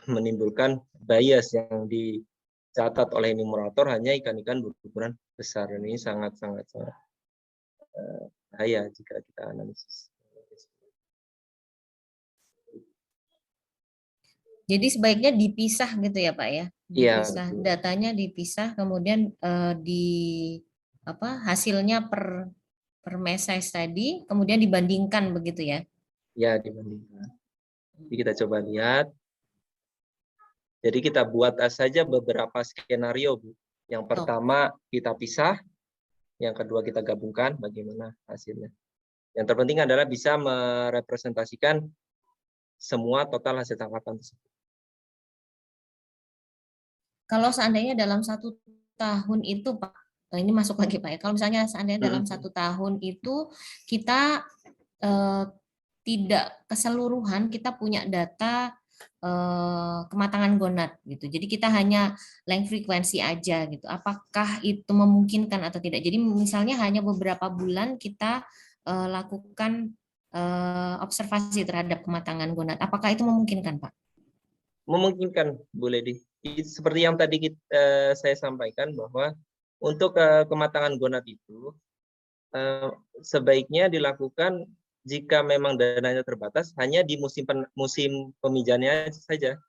menimbulkan bias yang dicatat oleh enumerator hanya ikan-ikan berukuran besar. Ini sangat-sangat bahaya jika kita analisis. Jadi sebaiknya dipisah gitu ya Pak ya? Dipisah, Ya, datanya dipisah, kemudian hasilnya per mesh size tadi, kemudian dibandingkan begitu ya? Ya, dibandingkan. Jadi kita coba lihat. Jadi kita buat saja beberapa skenario, Bu. Yang pertama kita pisah, yang kedua kita gabungkan, bagaimana hasilnya. Yang terpenting adalah bisa merepresentasikan semua total hasil tangkapan tersebut. Kalau seandainya dalam 1 tahun itu Pak, ini masuk lagi Pak ya, kalau misalnya seandainya dalam 1 tahun itu kita tidak keseluruhan kita punya data kematangan gonad gitu. Jadi kita hanya length frekuensi aja gitu. Apakah itu memungkinkan atau tidak? Jadi misalnya hanya beberapa bulan kita lakukan observasi terhadap kematangan gonad. Apakah itu memungkinkan, Pak? Memungkinkan, Bu Lady. Seperti yang tadi saya sampaikan bahwa untuk kematangan gonad itu sebaiknya dilakukan jika memang dananya terbatas hanya di musim pemijahannya saja.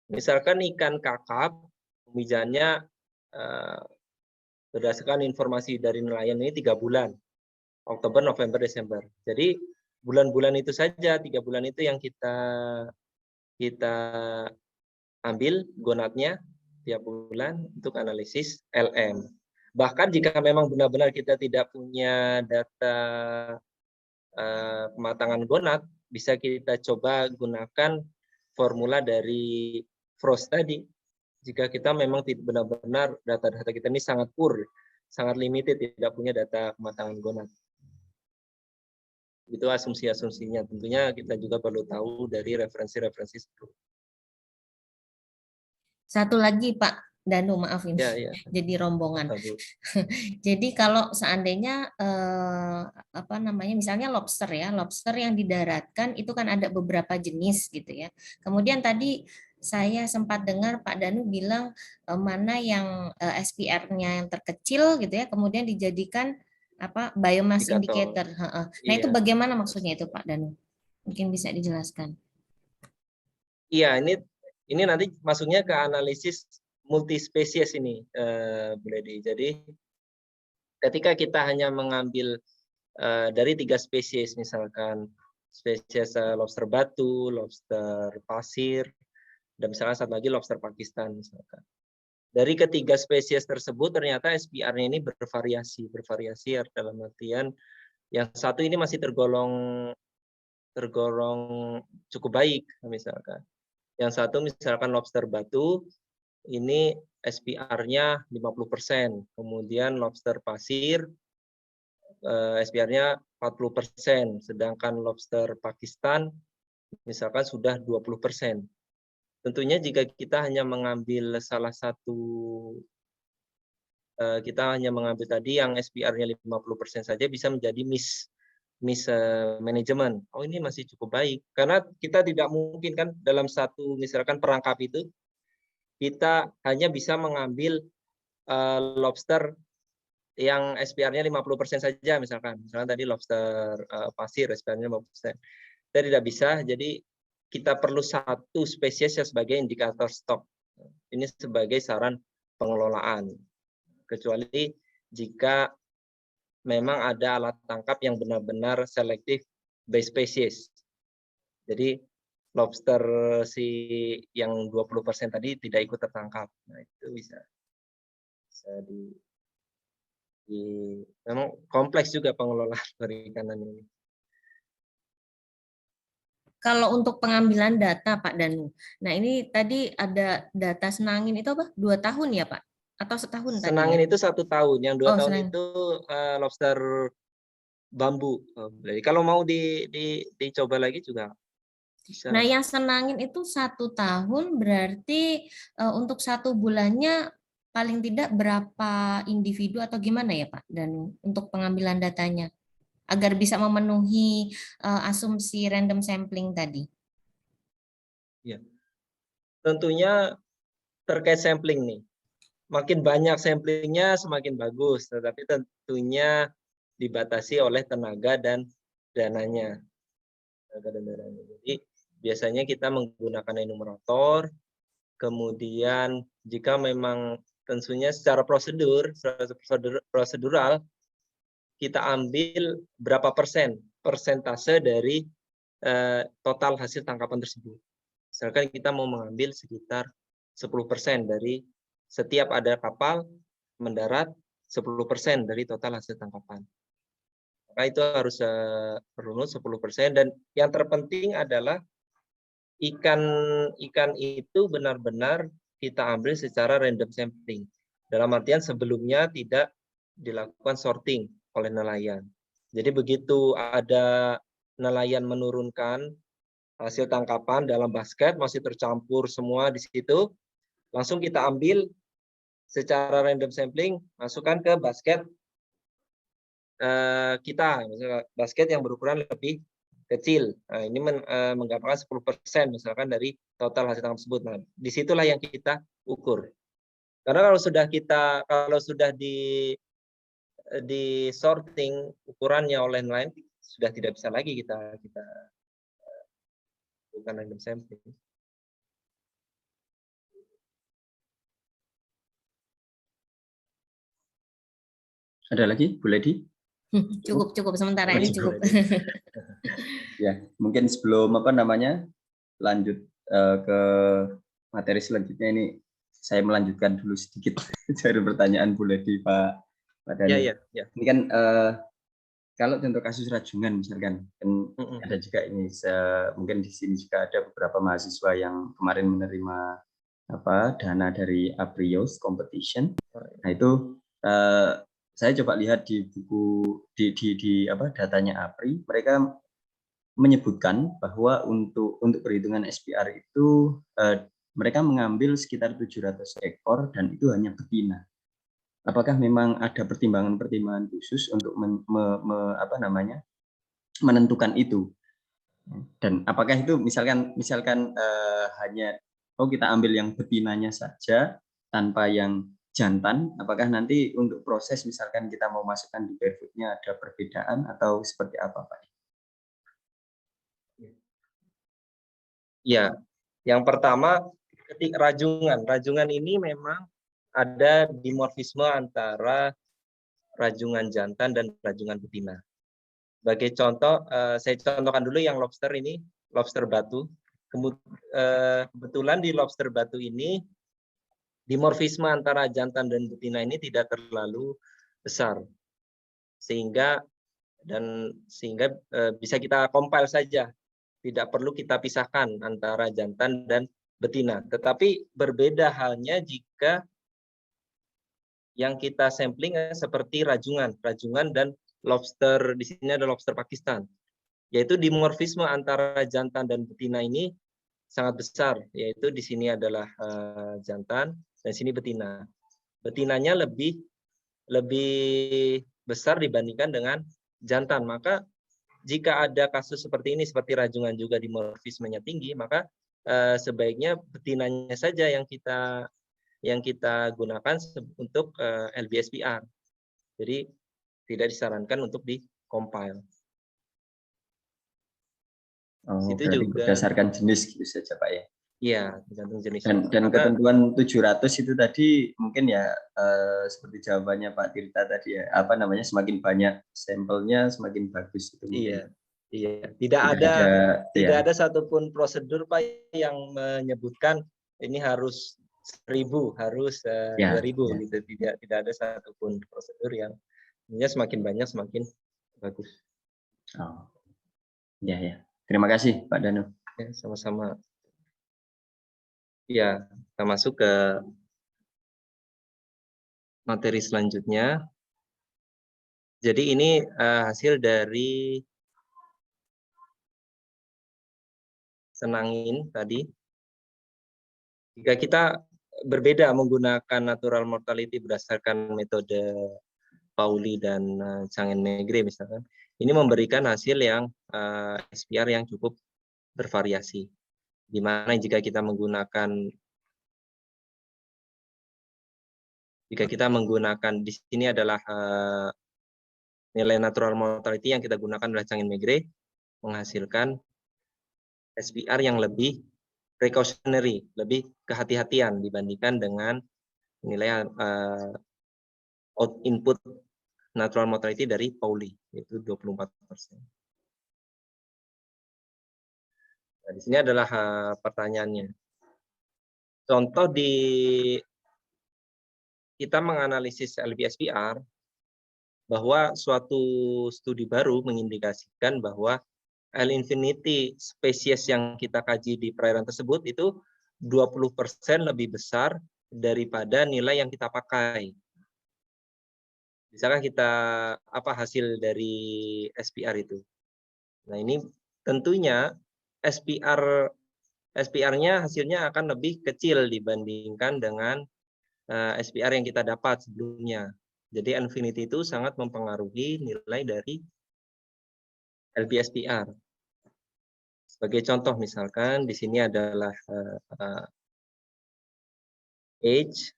Misalkan ikan kakap pemijahannya berdasarkan informasi dari nelayan ini 3 bulan, Oktober, November, Desember. Jadi bulan-bulan itu saja, 3 bulan itu yang kita ambil gonatnya tiap bulan untuk analisis LM. Bahkan jika memang benar-benar kita tidak punya data kematangan gonat, bisa kita coba gunakan formula dari Frost tadi. Jika kita memang benar-benar data-data kita ini sangat poor, sangat limited, tidak punya data kematangan gonat. Itu asumsi-asumsinya. Tentunya kita juga perlu tahu dari referensi-referensi sebelumnya. Satu lagi Pak Danu, maaf ini Ya. jadi rombongan. Jadi kalau seandainya misalnya lobster ya, lobster yang didaratkan itu kan ada beberapa jenis gitu ya. Kemudian tadi saya sempat dengar Pak Danu bilang mana yang SPR-nya yang terkecil gitu ya, kemudian dijadikan biomass indicator. Nah, itu bagaimana maksudnya itu Pak Danu? Mungkin bisa dijelaskan. Iya, ini nanti masuknya ke analisis multispesies ini, Bu Lady. Jadi ketika kita hanya mengambil dari 3 spesies, misalkan spesies lobster batu, lobster pasir, dan misalkan satu lagi lobster Pakistan misalkan. Dari ketiga spesies tersebut ternyata SPR-nya ini bervariasi dalam artian yang satu ini masih tergolong cukup baik misalkan. Yang satu misalkan lobster batu, ini SPR-nya 50%. Kemudian lobster pasir, SPR-nya 40%. Sedangkan lobster Pakistan, misalkan sudah 20%. Tentunya jika kita hanya mengambil salah satu, kita hanya mengambil tadi yang SPR-nya 50% saja bisa menjadi mismanagement. Oh, ini masih cukup baik. Karena kita tidak mungkin kan dalam satu misalkan perangkap itu, kita hanya bisa mengambil lobster yang SPR-nya 50% saja misalkan. Misalkan tadi lobster pasir SPR-nya 50%. Kita tidak bisa, jadi kita perlu satu spesies sebagai indikator stok. Ini sebagai saran pengelolaan. Kecuali jika memang ada alat tangkap yang benar-benar selektif by species. Jadi lobster yang 20% tadi tidak ikut tertangkap. Nah, itu bisa memang kompleks juga pengelolaan perikanan ini. Kalau untuk pengambilan data Pak Danu, nah ini tadi ada data Senangin itu apa? 2 tahun ya Pak? Atau setahun tadi? Senangin itu 1 tahun, yang 2 tahun Senangin. itu lobster bambu. Jadi kalau mau dicoba lagi juga bisa. Nah yang Senangin itu 1 tahun berarti untuk 1 bulannya paling tidak berapa individu atau gimana ya Pak? Dan untuk pengambilan datanya agar bisa memenuhi asumsi random sampling tadi. Ya. Tentunya terkait sampling nih. Makin banyak samplingnya semakin bagus, tetapi tentunya dibatasi oleh tenaga dan dananya. Jadi biasanya kita menggunakan enumerator, kemudian jika memang tentunya secara prosedural, kita ambil berapa persentase dari total hasil tangkapan tersebut. Misalkan kita mau mengambil sekitar 10% dari setiap ada kapal mendarat 10% dari total hasil tangkapan. Maka itu harus runut 10%, dan yang terpenting adalah ikan itu benar-benar kita ambil secara random sampling. Dalam artian sebelumnya tidak dilakukan sorting oleh nelayan. Jadi begitu ada nelayan menurunkan hasil tangkapan dalam basket, masih tercampur semua di situ, langsung kita ambil secara random sampling, masukkan ke basket kita, misalnya basket yang berukuran lebih kecil. Nah, ini menggambarkan 10% misalkan dari total hasil tangkapan tersebut. Nah, disitulah yang kita ukur. Karena kalau sudah di sorting ukurannya oleh nelayan, sudah tidak bisa lagi kita bukan random sampling. Ada lagi, Bu Ledi? Cukup sementara Oh, ini cukup. cukup. Ya, mungkin sebelum lanjut ke materi selanjutnya ini, saya melanjutkan dulu sedikit dari pertanyaan Bu Ledi, Pak Danu. Ya. Ini kan kalau contoh kasus rajungan misalkan, kan ada juga ini, mungkin di sini juga ada beberapa mahasiswa yang kemarin menerima dana dari Aprios Competition. Nah itu saya coba lihat di buku di datanya APRI, mereka menyebutkan bahwa untuk perhitungan SPR itu mereka mengambil sekitar 700 ekor dan itu hanya betina. Apakah memang ada pertimbangan-pertimbangan khusus untuk menentukan itu? Dan apakah itu misalkan hanya kita ambil yang betinanya saja tanpa yang jantan, apakah nanti untuk proses misalkan kita mau masukkan di barefootnya ada perbedaan atau seperti apa, Pak? Ya, yang pertama ketika rajungan ini memang ada dimorfisme antara rajungan jantan dan rajungan betina. Sebagai contoh, saya contohkan dulu yang lobster ini, lobster batu. Kebetulan di lobster batu ini dimorfisme antara jantan dan betina ini tidak terlalu besar, sehingga bisa kita compile saja, tidak perlu kita pisahkan antara jantan dan betina. Tetapi berbeda halnya jika yang kita sampling seperti rajungan dan lobster, di sini ada lobster Pakistan, yaitu dimorfisme antara jantan dan betina ini sangat besar, yaitu di sini adalah jantan dan sini betina. Betinanya lebih besar dibandingkan dengan jantan. Maka jika ada kasus seperti ini, seperti rajungan juga dimorfismenya tinggi, maka sebaiknya betinanya saja yang kita gunakan untuk LBSPR. Jadi tidak disarankan untuk di-compile. Itu juga berdasarkan jenis gitu saja, Pak ya? Iya, tergantung jenis. Dan ketentuan 700 itu tadi mungkin ya seperti jawabannya Pak Tirta tadi ya, semakin banyak sampelnya semakin bagus itu. Iya. Tidak ada satupun prosedur Pak yang menyebutkan ini harus 1000, harus 2000 gitu. Tidak ada satupun prosedur yang semakin banyak semakin bagus. Oh. Ya. Terima kasih Pak Danu. Ya, sama-sama. Ya, kita masuk ke materi selanjutnya. Jadi ini hasil dari Senangin tadi. Jika kita berbeda menggunakan natural mortality berdasarkan metode Pauli dan Cangen-Megre misalkan, ini memberikan hasil yang SPR yang cukup bervariasi. Di mana jika kita menggunakan di sini adalah nilai natural mortality yang kita gunakan adalah Cangen-Megre, menghasilkan SPR yang lebih precautionary, lebih kehati-hatian dibandingkan dengan nilai input natural mortality dari Pauli, yaitu 24%. Nah, di sini adalah pertanyaannya. Contoh kita menganalisis LBSPR, bahwa suatu studi baru mengindikasikan bahwa L-infinity spesies yang kita kaji di perairan tersebut itu 20% lebih besar daripada nilai yang kita pakai. Misalkan apa hasil dari SPR itu? Nah, ini tentunya SPR-nya hasilnya akan lebih kecil dibandingkan dengan SPR yang kita dapat sebelumnya. Jadi infinity itu sangat mempengaruhi nilai dari LBSPR. Sebagai contoh misalkan di sini adalah age.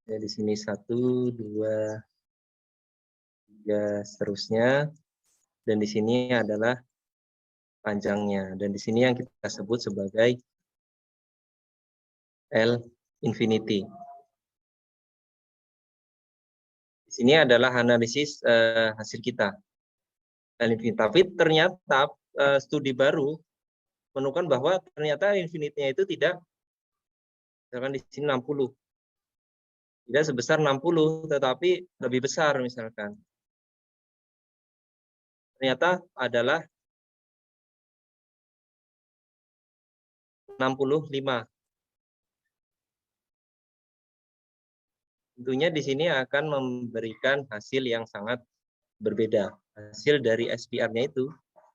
Di sini 1, 2, 3 seterusnya. Dan di sini adalah panjangnya. Dan di sini yang kita sebut sebagai L infinity. Sini adalah analisis hasil kita. Tapi ternyata studi baru menemukan bahwa ternyata infinity-nya itu tidak, misalkan di sini 60. Tidak sebesar 60, tetapi lebih besar misalkan. Ternyata adalah 65. Tentunya di sini akan memberikan hasil yang sangat berbeda. Hasil dari SPR-nya itu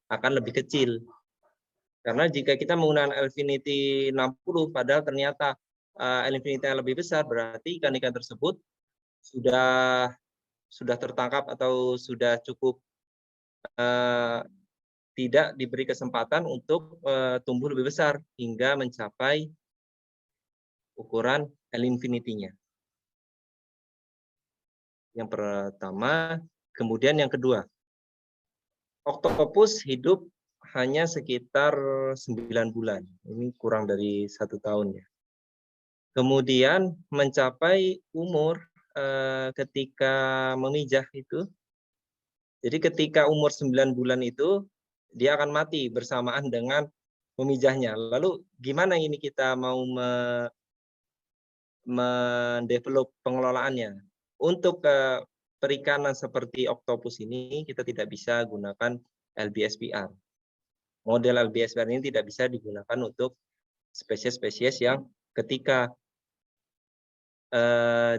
akan lebih kecil. Karena jika kita menggunakan L-infinity 60, padahal ternyata L-infinity yang lebih besar, berarti ikan-ikan tersebut sudah tertangkap atau sudah cukup tidak diberi kesempatan untuk tumbuh lebih besar hingga mencapai ukuran L-infinity-nya. Yang pertama, kemudian yang kedua, oktopus hidup hanya sekitar 9 bulan. Ini kurang dari 1 tahun ya. Kemudian mencapai umur ketika memijah itu. Jadi ketika umur 9 bulan itu, dia akan mati bersamaan dengan memijahnya. Lalu gimana ini kita mau mendevelop pengelolaannya? Untuk perikanan seperti oktopus ini, kita tidak bisa gunakan LBSPR. Model LBSPR ini tidak bisa digunakan untuk spesies-spesies yang ketika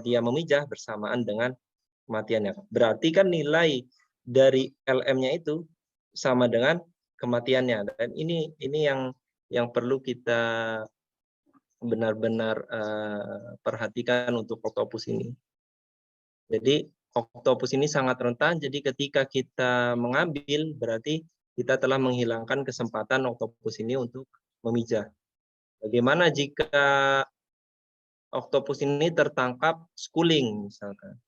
dia memijah bersamaan dengan kematiannya. Berarti kan nilai dari LM-nya itu sama dengan kematiannya. Dan ini yang perlu kita benar-benar perhatikan untuk oktopus ini. Jadi oktopus ini sangat rentan, jadi ketika kita mengambil berarti kita telah menghilangkan kesempatan oktopus ini untuk memijah. Bagaimana jika oktopus ini tertangkap schooling misalkan?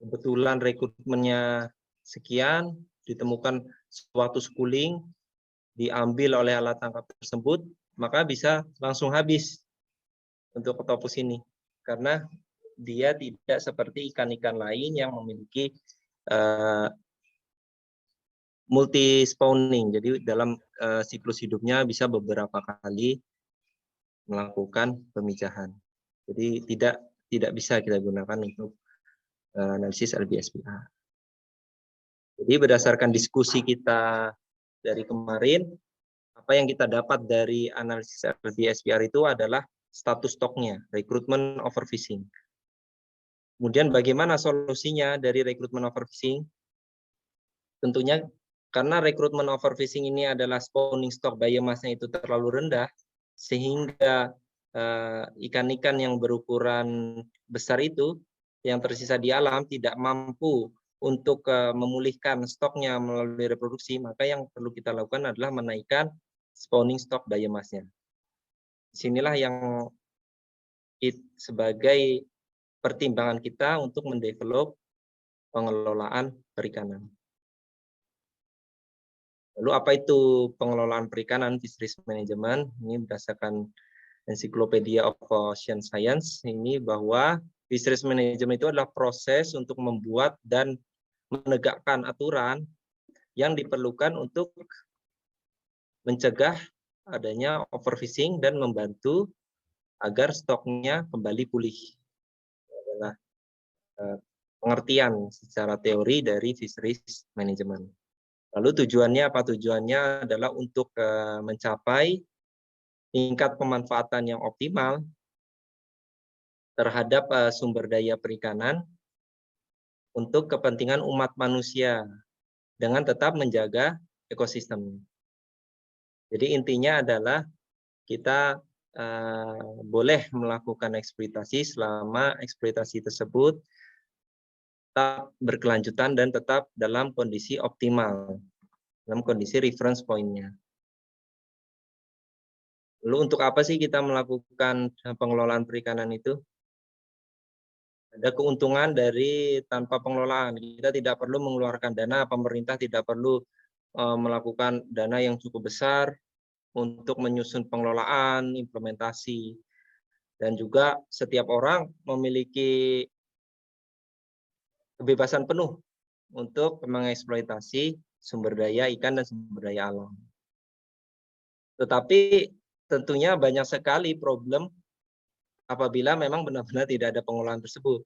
Kebetulan rekrutmennya sekian, ditemukan suatu schooling, diambil oleh alat tangkap tersebut, maka bisa langsung habis untuk oktopus ini. Karena dia tidak seperti ikan-ikan lain yang memiliki multi spawning. Jadi dalam siklus hidupnya bisa beberapa kali melakukan pemijahan. Jadi tidak bisa kita gunakan untuk analisis LBSPR. Jadi berdasarkan diskusi kita dari kemarin, apa yang kita dapat dari analisis LBSPR itu adalah status stoknya, recruitment overfishing. Kemudian bagaimana solusinya dari recruitment overfishing? Tentunya karena recruitment overfishing ini adalah spawning stock biomass-nya itu terlalu rendah, sehingga ikan-ikan yang berukuran besar itu yang tersisa di alam tidak mampu untuk memulihkan stoknya melalui reproduksi, maka yang perlu kita lakukan adalah menaikkan spawning stock biomass-nya. Disinilah yang sebagai pertimbangan kita untuk mendevelop pengelolaan perikanan. Lalu apa itu pengelolaan perikanan, fisheries management? Ini berdasarkan Encyclopedia of Ocean Science, ini bahwa fisheries management itu adalah proses untuk membuat dan menegakkan aturan yang diperlukan untuk mencegah adanya overfishing dan membantu agar stoknya kembali pulih. Adalah pengertian secara teori dari fisheries management. Lalu tujuannya apa? Tujuannya adalah untuk mencapai tingkat pemanfaatan yang optimal terhadap sumber daya perikanan untuk kepentingan umat manusia dengan tetap menjaga ekosistem. Jadi intinya adalah kita boleh melakukan eksploitasi selama eksploitasi tersebut tetap berkelanjutan dan tetap dalam kondisi optimal, dalam kondisi reference point-nya. Lalu untuk apa sih kita melakukan pengelolaan perikanan itu? Ada keuntungan dari tanpa pengelolaan. Kita tidak perlu mengeluarkan dana, pemerintah tidak perlu melakukan dana yang cukup besar untuk menyusun pengelolaan, implementasi. Dan juga setiap orang memiliki kebebasan penuh untuk mengeksploitasi sumber daya ikan dan sumber daya alam. Tetapi tentunya banyak sekali problem apabila memang benar-benar tidak ada pengolahan tersebut.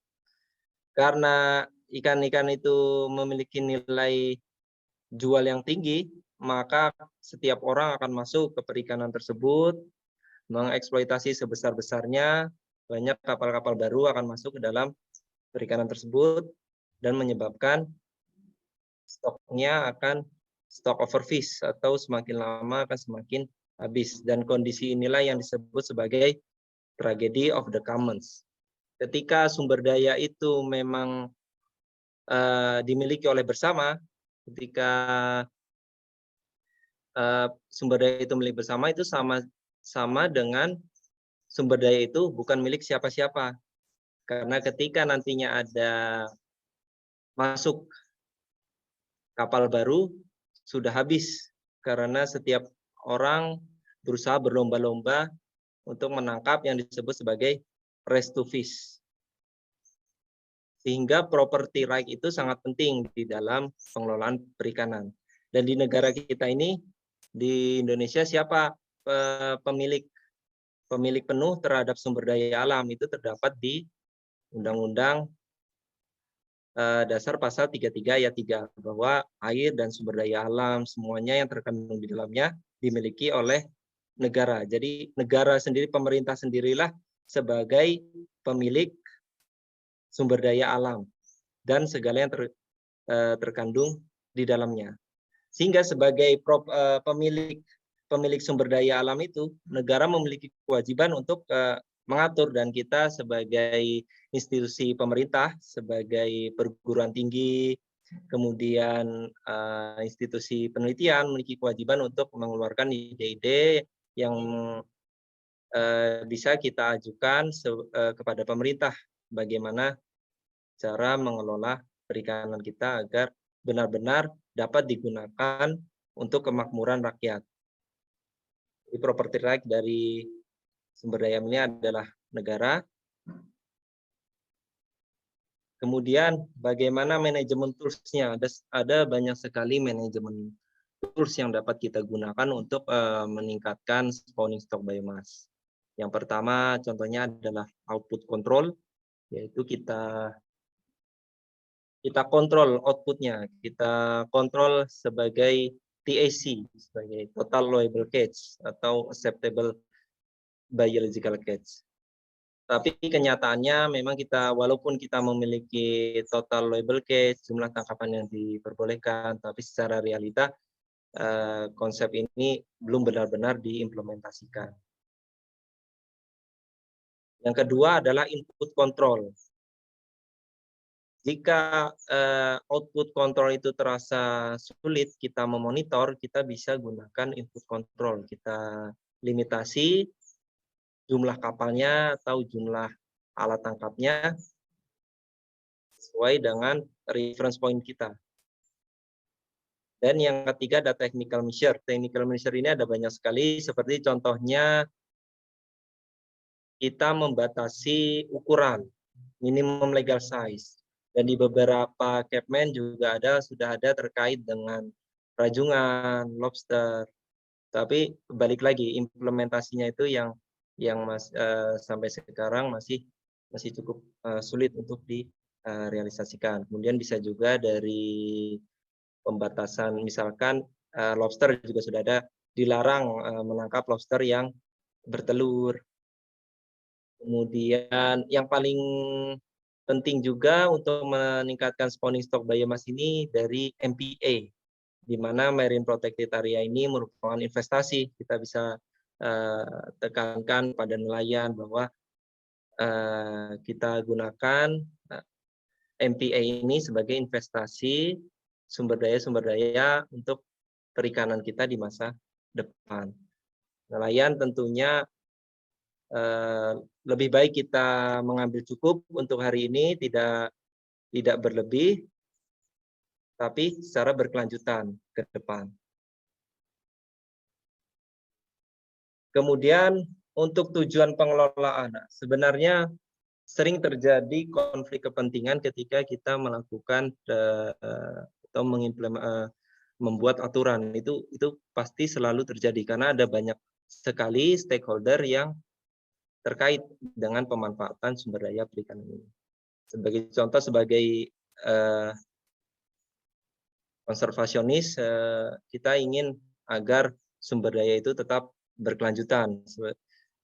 Karena ikan-ikan itu memiliki nilai jual yang tinggi, maka setiap orang akan masuk ke perikanan tersebut, mengeksploitasi sebesar-besarnya, banyak kapal-kapal baru akan masuk ke dalam perikanan tersebut, dan menyebabkan stoknya akan stock overfish, atau semakin lama akan semakin habis. Dan kondisi inilah yang disebut sebagai tragedy of the commons. Ketika sumber daya itu memang dimiliki oleh bersama, ketika sumber daya itu milik bersama, itu sama dengan sumber daya itu bukan milik siapa-siapa. Karena ketika nantinya ada masuk kapal baru, sudah habis. Karena setiap orang berusaha berlomba-lomba untuk menangkap yang disebut sebagai race to fish. Sehingga property right itu sangat penting di dalam pengelolaan perikanan. Dan di negara kita ini, di Indonesia, siapa pemilik penuh terhadap sumber daya alam? Itu terdapat di Undang-Undang Dasar Pasal 33 Ayat 3, bahwa air dan sumber daya alam semuanya yang terkandung di dalamnya dimiliki oleh negara. Jadi negara sendiri, pemerintah sendirilah sebagai pemilik sumber daya alam dan segala yang terkandung di dalamnya. Sehingga sebagai pemilik sumber daya alam itu, negara memiliki kewajiban untuk mengatur, dan kita sebagai institusi pemerintah, sebagai perguruan tinggi, kemudian institusi penelitian memiliki kewajiban untuk mengeluarkan ide-ide yang bisa kita ajukan kepada pemerintah, bagaimana cara mengelola perikanan kita agar benar-benar dapat digunakan untuk kemakmuran rakyat. Di property right dari sumber daya ini adalah negara. Kemudian bagaimana manajemen tools-nya? Ada banyak sekali manajemen tools yang dapat kita gunakan untuk meningkatkan spawning stock biomass. Yang pertama contohnya adalah output control, yaitu kita kontrol outputnya, kita kontrol sebagai TAC, sebagai total allowable catch atau acceptable biological catch. Tapi kenyataannya memang walaupun kita memiliki total allowable catch, jumlah tangkapan yang diperbolehkan, tapi secara realita konsep ini belum benar-benar diimplementasikan. Yang kedua adalah input control. Jika output control itu terasa sulit kita memonitor, kita bisa gunakan input control. Kita limitasi jumlah kapalnya atau jumlah alat tangkapnya sesuai dengan reference point kita. Dan yang ketiga ada technical measure. Technical measure ini ada banyak sekali, seperti contohnya kita membatasi ukuran minimum legal size. Dan di beberapa Capman juga sudah ada terkait dengan rajungan, lobster. Tapi balik lagi, implementasinya itu yang sampai sekarang masih cukup sulit untuk direalisasikan. Kemudian bisa juga dari pembatasan, misalkan lobster juga sudah ada, dilarang menangkap lobster yang bertelur. Kemudian yang paling penting juga untuk meningkatkan spawning stock biomass ini dari MPA, di mana Marine Protected Area ini merupakan investasi. Kita bisa tekankan pada nelayan bahwa kita gunakan MPA ini sebagai investasi sumber daya untuk perikanan kita di masa depan. Nelayan tentunya lebih baik kita mengambil cukup untuk hari ini, tidak berlebih, tapi secara berkelanjutan ke depan. Kemudian untuk tujuan pengelolaan, sebenarnya sering terjadi konflik kepentingan ketika kita melakukan atau membuat aturan. Itu pasti selalu terjadi karena ada banyak sekali stakeholder yang terkait dengan pemanfaatan sumber daya perikanan ini. Sebagai contoh, sebagai konservasionis, kita ingin agar sumber daya itu tetap berkelanjutan,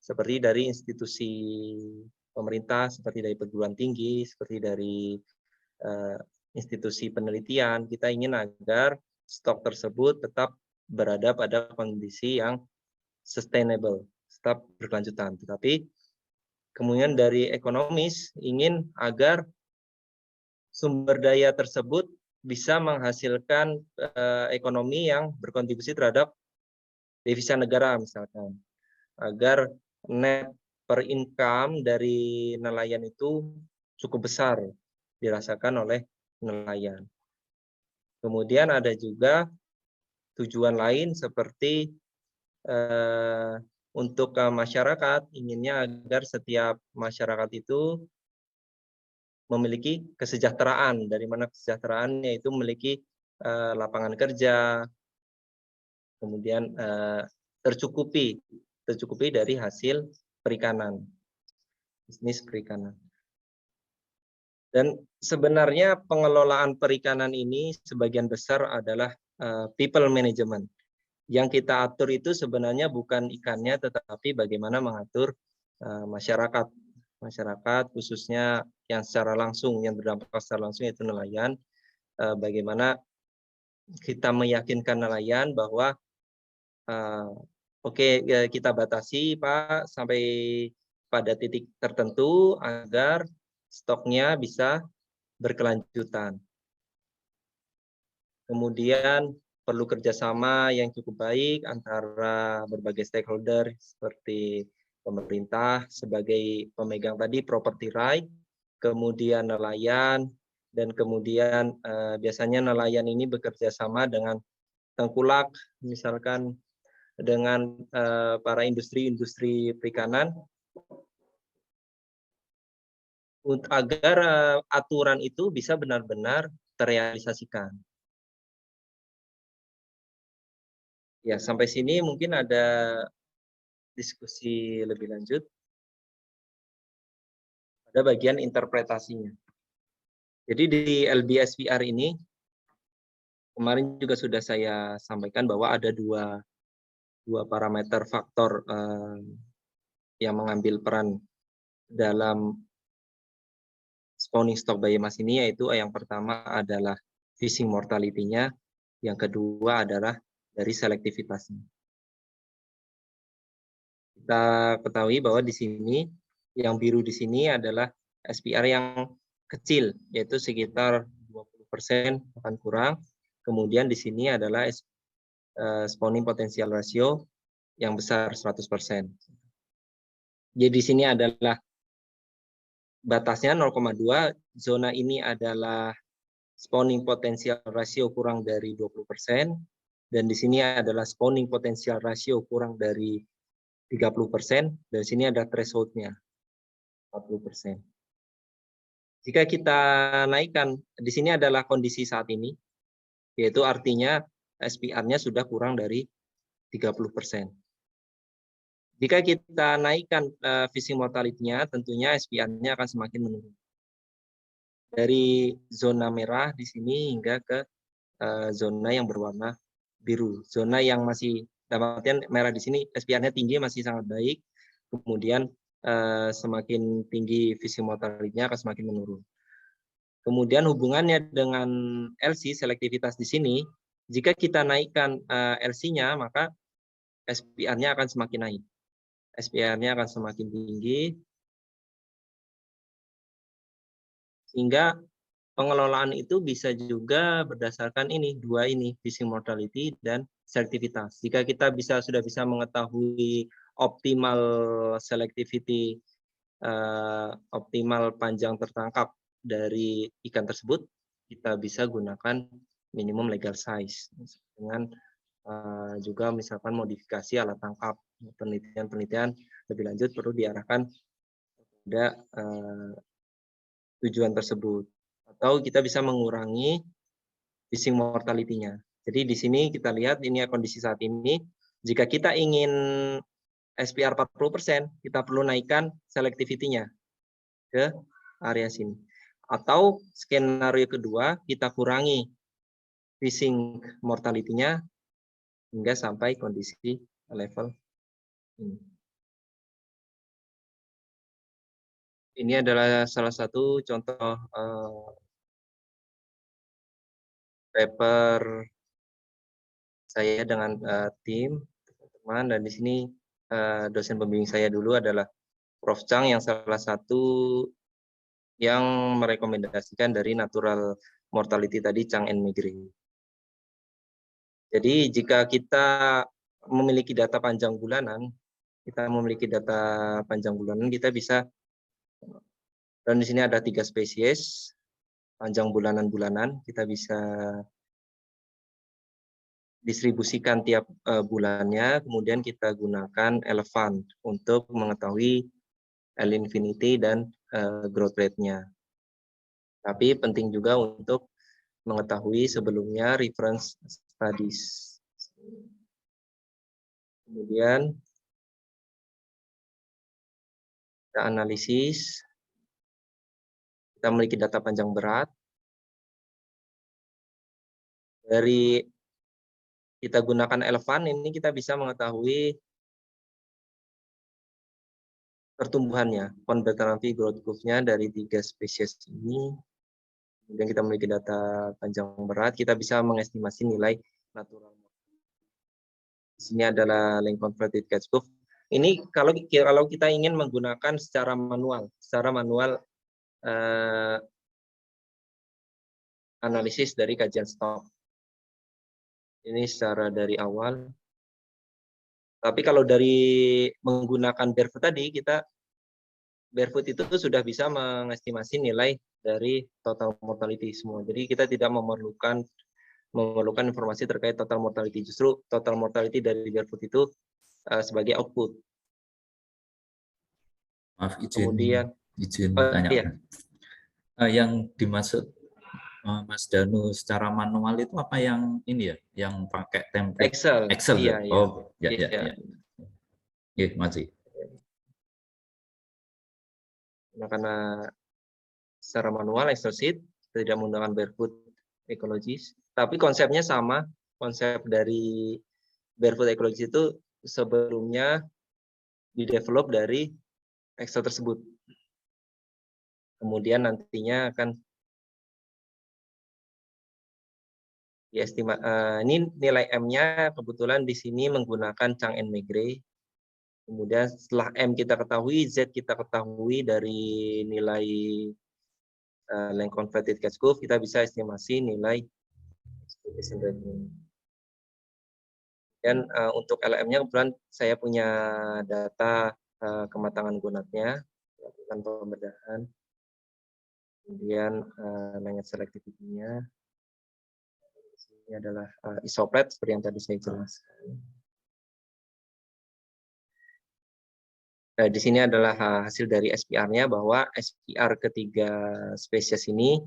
seperti dari institusi pemerintah, seperti dari perguruan tinggi, seperti dari institusi penelitian. Kita ingin agar stok tersebut tetap berada pada kondisi yang sustainable, tetap berkelanjutan. Tetapi kemudian dari ekonomis ingin agar sumber daya tersebut bisa menghasilkan ekonomi yang berkontribusi terhadap devisa negara, misalkan, agar net per income dari nelayan itu cukup besar dirasakan oleh nelayan. Kemudian ada juga tujuan lain seperti untuk masyarakat, inginnya agar setiap masyarakat itu memiliki kesejahteraan, dari mana kesejahteraan yaitu memiliki lapangan kerja, kemudian tercukupi dari hasil perikanan, bisnis perikanan. Dan sebenarnya pengelolaan perikanan ini sebagian besar adalah people management. Yang kita atur itu sebenarnya bukan ikannya, tetapi bagaimana mengatur masyarakat khususnya yang secara langsung, yang berdampak secara langsung, yaitu nelayan. Bagaimana kita meyakinkan nelayan bahwa oke, kita batasi Pak sampai pada titik tertentu agar stoknya bisa berkelanjutan. Kemudian perlu kerjasama yang cukup baik antara berbagai stakeholder seperti pemerintah sebagai pemegang tadi property right, kemudian nelayan, dan kemudian biasanya nelayan ini bekerja sama dengan tengkulak, misalkan dengan para industri perikanan, agar aturan itu bisa benar-benar terrealisasikan. Ya, sampai sini mungkin ada diskusi lebih lanjut pada bagian interpretasinya. Jadi di LBSPR ini kemarin juga sudah saya sampaikan bahwa ada dua parameter faktor yang mengambil peran dalam spawning stock biomass ini, yaitu yang pertama adalah fishing mortality-nya, yang kedua adalah dari selektivitasnya. Kita ketahui bahwa di sini yang biru di sini adalah SPR yang kecil, yaitu sekitar 20% akan kurang. Kemudian di sini adalah spawning potential ratio yang besar 100%. Jadi di sini adalah batasnya 0,2, zona ini adalah spawning potential ratio kurang dari 20%, dan di sini adalah spawning potential ratio kurang dari 30%, dan sini ada threshold-nya 40%. Jika kita naikkan, di sini adalah kondisi saat ini, yaitu artinya SPR-nya sudah kurang dari 30%. Jika kita naikkan fishing mortality-nya, tentunya SPR-nya akan semakin menurun. Dari zona merah di sini hingga ke zona yang berwarna biru. Zona yang masih, dalam artian merah di sini SPR-nya tinggi, masih sangat baik. Kemudian semakin tinggi fishing mortality-nya akan semakin menurun. Kemudian hubungannya dengan LC, selektivitas di sini, jika kita naikkan LC-nya, maka SPR-nya akan semakin naik. SPR-nya akan semakin tinggi, sehingga pengelolaan itu bisa juga berdasarkan ini, dua ini, fishing mortality dan selektivitas. Jika kita sudah bisa mengetahui optimal selectivity, optimal panjang tertangkap dari ikan tersebut, kita bisa gunakan minimum legal size dengan juga misalkan modifikasi alat tangkap. Penelitian-penelitian lebih lanjut perlu diarahkan ada tujuan tersebut. Atau kita bisa mengurangi fishing mortality-nya. Jadi di sini kita lihat ini kondisi saat ini. Jika kita ingin SPR 40%, kita perlu naikkan selectivity-nya ke area sini. Atau skenario kedua, kita kurangi fishing mortality-nya hingga sampai kondisi level ini. Ini adalah salah satu contoh paper saya dengan tim teman-teman, dan di sini dosen pembimbing saya dulu adalah Prof. Chang yang salah satu yang merekomendasikan dari natural mortality tadi, Chang and Megre. Jadi jika kita memiliki data panjang bulanan, kita bisa, dan di sini ada 3 spesies panjang bulanan-bulanan, kita bisa distribusikan tiap bulannya, kemudian kita gunakan elephant untuk mengetahui L infinity dan growth rate-nya. Tapi penting juga untuk mengetahui sebelumnya reference studies. Kemudian kita analisis, kita memiliki data panjang berat. Dari kita gunakan elephant ini kita bisa mengetahui pertumbuhannya, convergently growth curve-nya dari 3 spesies ini. Kemudian kita memiliki data panjang berat, kita bisa mengestimasi nilai natural. Di sini adalah length converted catch curve. Ini kalau kita ingin menggunakan secara manual analisis dari kajian stok. Ini secara dari awal. Tapi kalau dari menggunakan barefoot tadi, barefoot itu sudah bisa mengestimasi nilai dari total mortality semua. Jadi kita tidak memerlukan informasi terkait total mortality. Justru total mortality dari barefoot itu sebagai output. Maaf, Kemudian izin bertanya. Iya. Yang dimaksud Mas Danu secara manual itu apa yang ini ya, yang pakai template Excel iya, ya? iya. Oh, ya. Ya, masih. Nah, karena secara manual Excel sheet tidak menggunakan barefoot ecologist, tapi konsepnya sama. Konsep dari barefoot ecologist itu sebelumnya didevelop dari Excel tersebut. Kemudian nantinya akan ini nilai M-nya kebetulan di sini menggunakan Chang and Megre. Kemudian setelah M kita ketahui, Z kita ketahui dari nilai length converted catch curve, kita bisa estimasi nilai expectation rate-nya. Dan untuk LM-nya kebetulan saya punya data kematangan gunatnya, lakukan pembedahan. Kemudian length selectivity-nya. Ini adalah isoplet seperti yang tadi saya jelaskan. Di sini adalah hasil dari SPR-nya, bahwa SPR ketiga spesies ini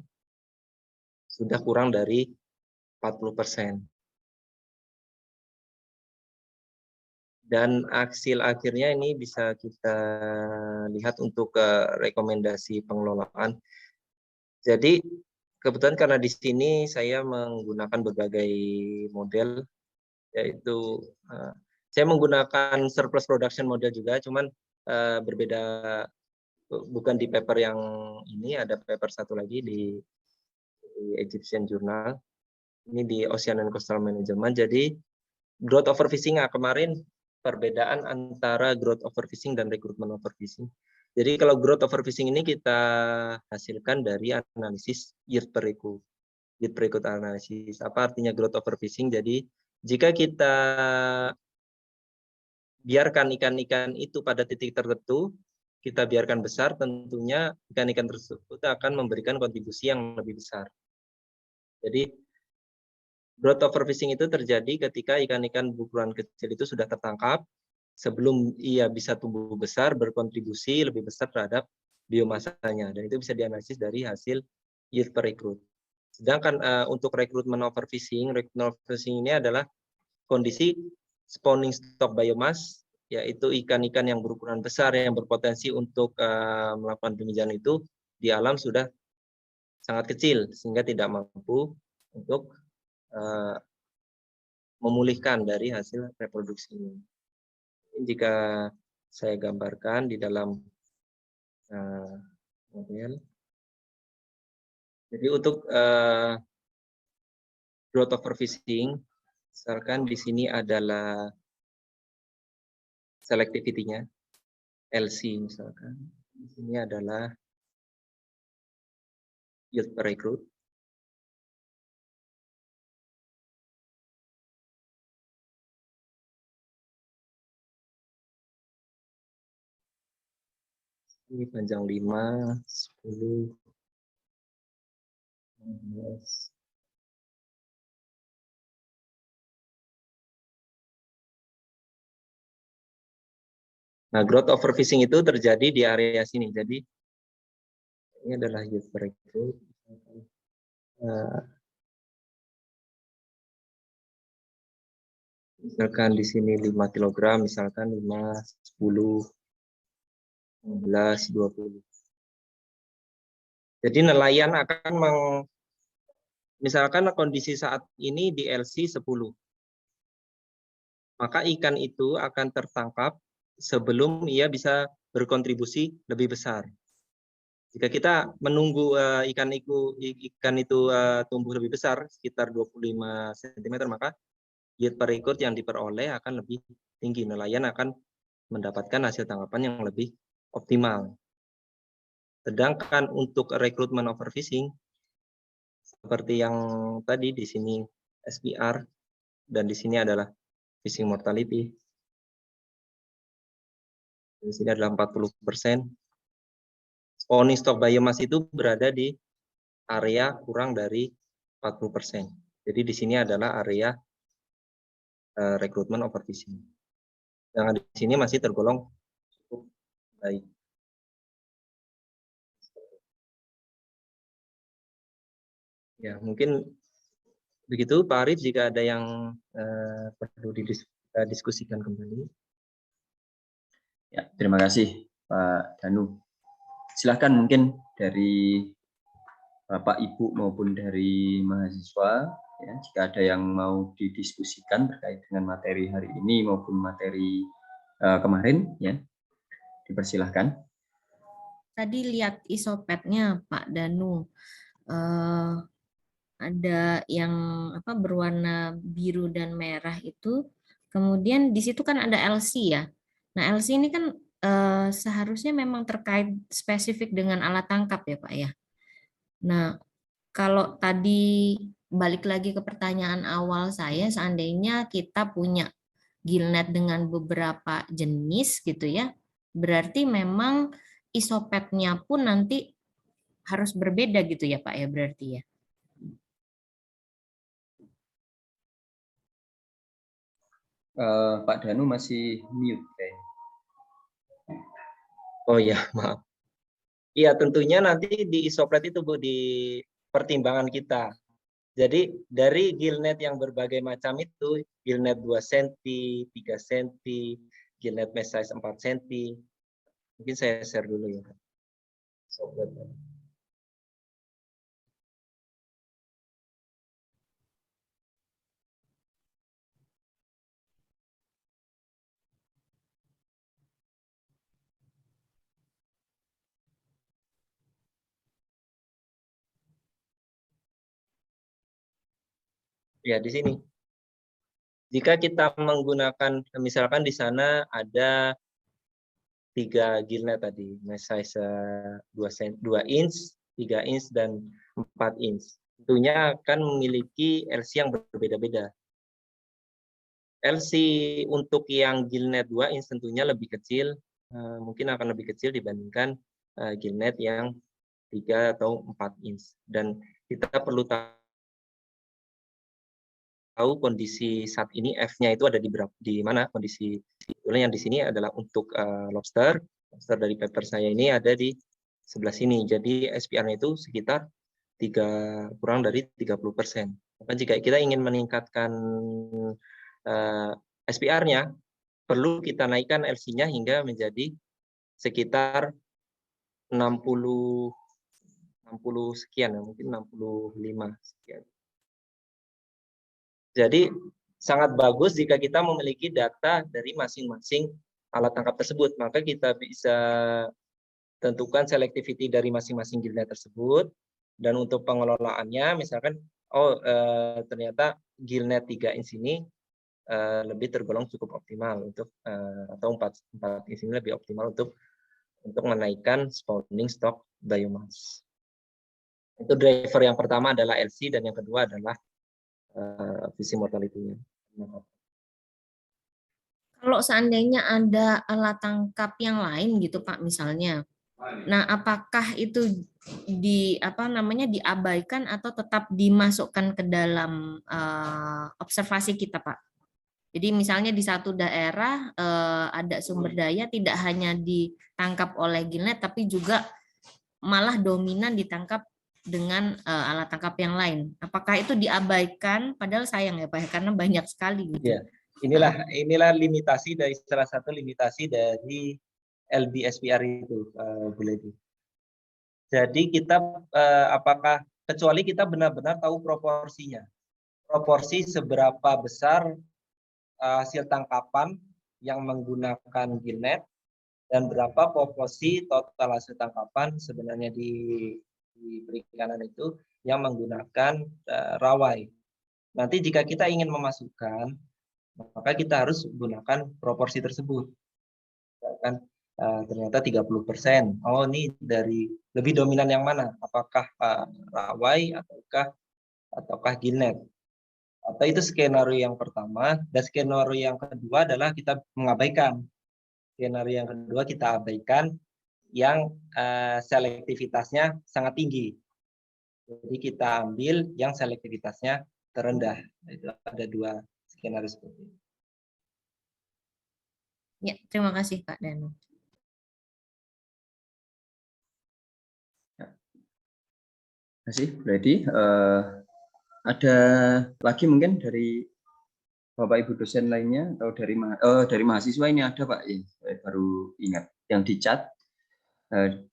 sudah kurang dari 40%. Dan hasil akhirnya ini bisa kita lihat untuk rekomendasi pengelolaan. Jadi kebetulan karena di sini saya menggunakan berbagai model, yaitu saya menggunakan surplus production model juga, cuman berbeda, bukan di paper yang ini, ada paper satu lagi di Egyptian Journal, ini di Ocean and Coastal Management. Jadi growth overfishing kemarin, perbedaan antara growth overfishing dan recruitment overfishing. Jadi kalau growth overfishing ini kita hasilkan dari analisis yield per record analisis. Apa artinya growth overfishing? Jadi jika kita biarkan ikan-ikan itu pada titik tertentu, kita biarkan besar, tentunya ikan-ikan tersebut akan memberikan kontribusi yang lebih besar. Jadi growth overfishing itu terjadi ketika ikan-ikan berukuran kecil itu sudah tertangkap sebelum ia bisa tumbuh besar, berkontribusi lebih besar terhadap biomasanya, dan itu bisa dianalisis dari hasil yield per recruit. Sedangkan untuk recruitment overfishing ini adalah kondisi spawning stock biomass, yaitu ikan-ikan yang berukuran besar yang berpotensi untuk melakukan pemijahan itu di alam sudah sangat kecil sehingga tidak mampu untuk memulihkan dari hasil reproduksi ini. Jika saya gambarkan di dalam model, jadi untuk growth overfishing, misalkan di sini adalah selectivity-nya, LC misalkan. Di sini adalah yield per recruit. Ini panjang 5, 10, 15. Nah, growth overfishing itu terjadi di area sini. Jadi ini adalah yield per recruit. Misalkan di sini 5 kg, misalkan 5, 10, 15, 20. Jadi nelayan akan misalkan kondisi saat ini di LC 10. Maka ikan itu akan tertangkap sebelum ia bisa berkontribusi lebih besar. Jika kita menunggu ikan itu tumbuh lebih besar, sekitar 25 cm, maka yield per recruit yang diperoleh akan lebih tinggi. Nelayan akan mendapatkan hasil tangkapan yang lebih optimal. Sedangkan untuk rekrutmen overfishing, seperti yang tadi di sini SPR, dan di sini adalah fishing mortality. Di sini adalah 40%. Spawning stock biomass itu berada di area kurang dari 40%. Jadi di sini adalah area rekrutmen overfishing. Yang di sini masih tergolong cukup baik. Ya, mungkin begitu Pak Arief, jika ada yang perlu didiskusikan kembali. Ya, terima kasih Pak Danu. Silahkan mungkin dari Bapak Ibu maupun dari mahasiswa, ya, jika ada yang mau didiskusikan terkait dengan materi hari ini maupun materi kemarin, ya, dipersilahkan. Tadi lihat isopetnya Pak Danu. Ada yang berwarna biru dan merah itu, kemudian di situ kan ada LC ya. Nah, LC ini kan seharusnya memang terkait spesifik dengan alat tangkap ya Pak ya. Nah, kalau tadi balik lagi ke pertanyaan awal saya, seandainya kita punya gillnet dengan beberapa jenis gitu ya, berarti memang isopetnya pun nanti harus berbeda gitu ya Pak ya, berarti ya. Pak Danu masih mute kayaknya. Oh ya, maaf. Iya, tentunya nanti di isoplet itu Bu, di pertimbangan kita. Jadi dari gillnet yang berbagai macam itu, gillnet 2 cm, 3 cm, gillnet mesh size 4 cm. Mungkin saya share dulu ya. Isoplet. Ya, di sini. Jika kita menggunakan, misalkan di sana ada 3 gillnet tadi, mesh size 2 inch, 3 inch, dan 4 inch. Tentunya akan memiliki LC yang berbeda-beda. LC untuk yang gillnet 2 inch tentunya lebih kecil, mungkin akan lebih kecil dibandingkan gillnet yang 3 atau 4 inch. Dan kita perlu tahu kondisi saat ini F-nya itu ada di mana kondisi. Yang di sini adalah untuk lobster dari paper saya ini ada di sebelah sini. Jadi SPR-nya itu sekitar kurang dari 30%. Maka jika kita ingin meningkatkan SPR-nya, perlu kita naikkan LC-nya hingga menjadi sekitar 60 sekian, mungkin 65 sekian. Jadi sangat bagus jika kita memiliki data dari masing-masing alat tangkap tersebut, maka kita bisa tentukan selectivity dari masing-masing gillnet tersebut, dan untuk pengelolaannya misalkan ternyata gillnet 3 inch ini lebih tergolong cukup optimal untuk atau 4 inch ini lebih optimal untuk menaikkan spawning stock biomass. Itu driver yang pertama adalah LC dan yang kedua adalah visi mortality-nya. Kalau seandainya ada alat tangkap yang lain gitu Pak misalnya, nah apakah itu diabaikan atau tetap dimasukkan ke dalam observasi kita Pak? Jadi misalnya di satu daerah ada sumber daya tidak hanya ditangkap oleh gillnet tapi juga malah dominan ditangkap dengan alat tangkap yang lain. Apakah itu diabaikan? Padahal sayang ya Pak, karena banyak sekali gitu. Ya, inilah limitasi dari salah satu limitasi dari LBSPR itu, Bu Lady. Jadi kita apakah kecuali kita benar-benar tahu proporsinya, proporsi seberapa besar hasil tangkapan yang menggunakan gillnet dan berapa proporsi total hasil tangkapan sebenarnya di perikanan itu yang menggunakan rawai. Nanti jika kita ingin memasukkan, maka kita harus gunakan proporsi tersebut. Kan ternyata 30%. Oh, ini dari lebih dominan yang mana? Apakah rawai ataukah gillnet? Atau itu skenario yang pertama, dan skenario yang kedua adalah kita mengabaikan. Skenario yang kedua kita abaikan yang selektivitasnya sangat tinggi. Jadi kita ambil yang selektivitasnya terendah. Itu ada 2 skenario seperti itu. Ya, terima kasih Pak Danu. Terima kasih, Bu Lady. Ada lagi mungkin dari Bapak Ibu dosen lainnya atau dari mahasiswa ini ada Pak? Saya baru ingat yang di chat dari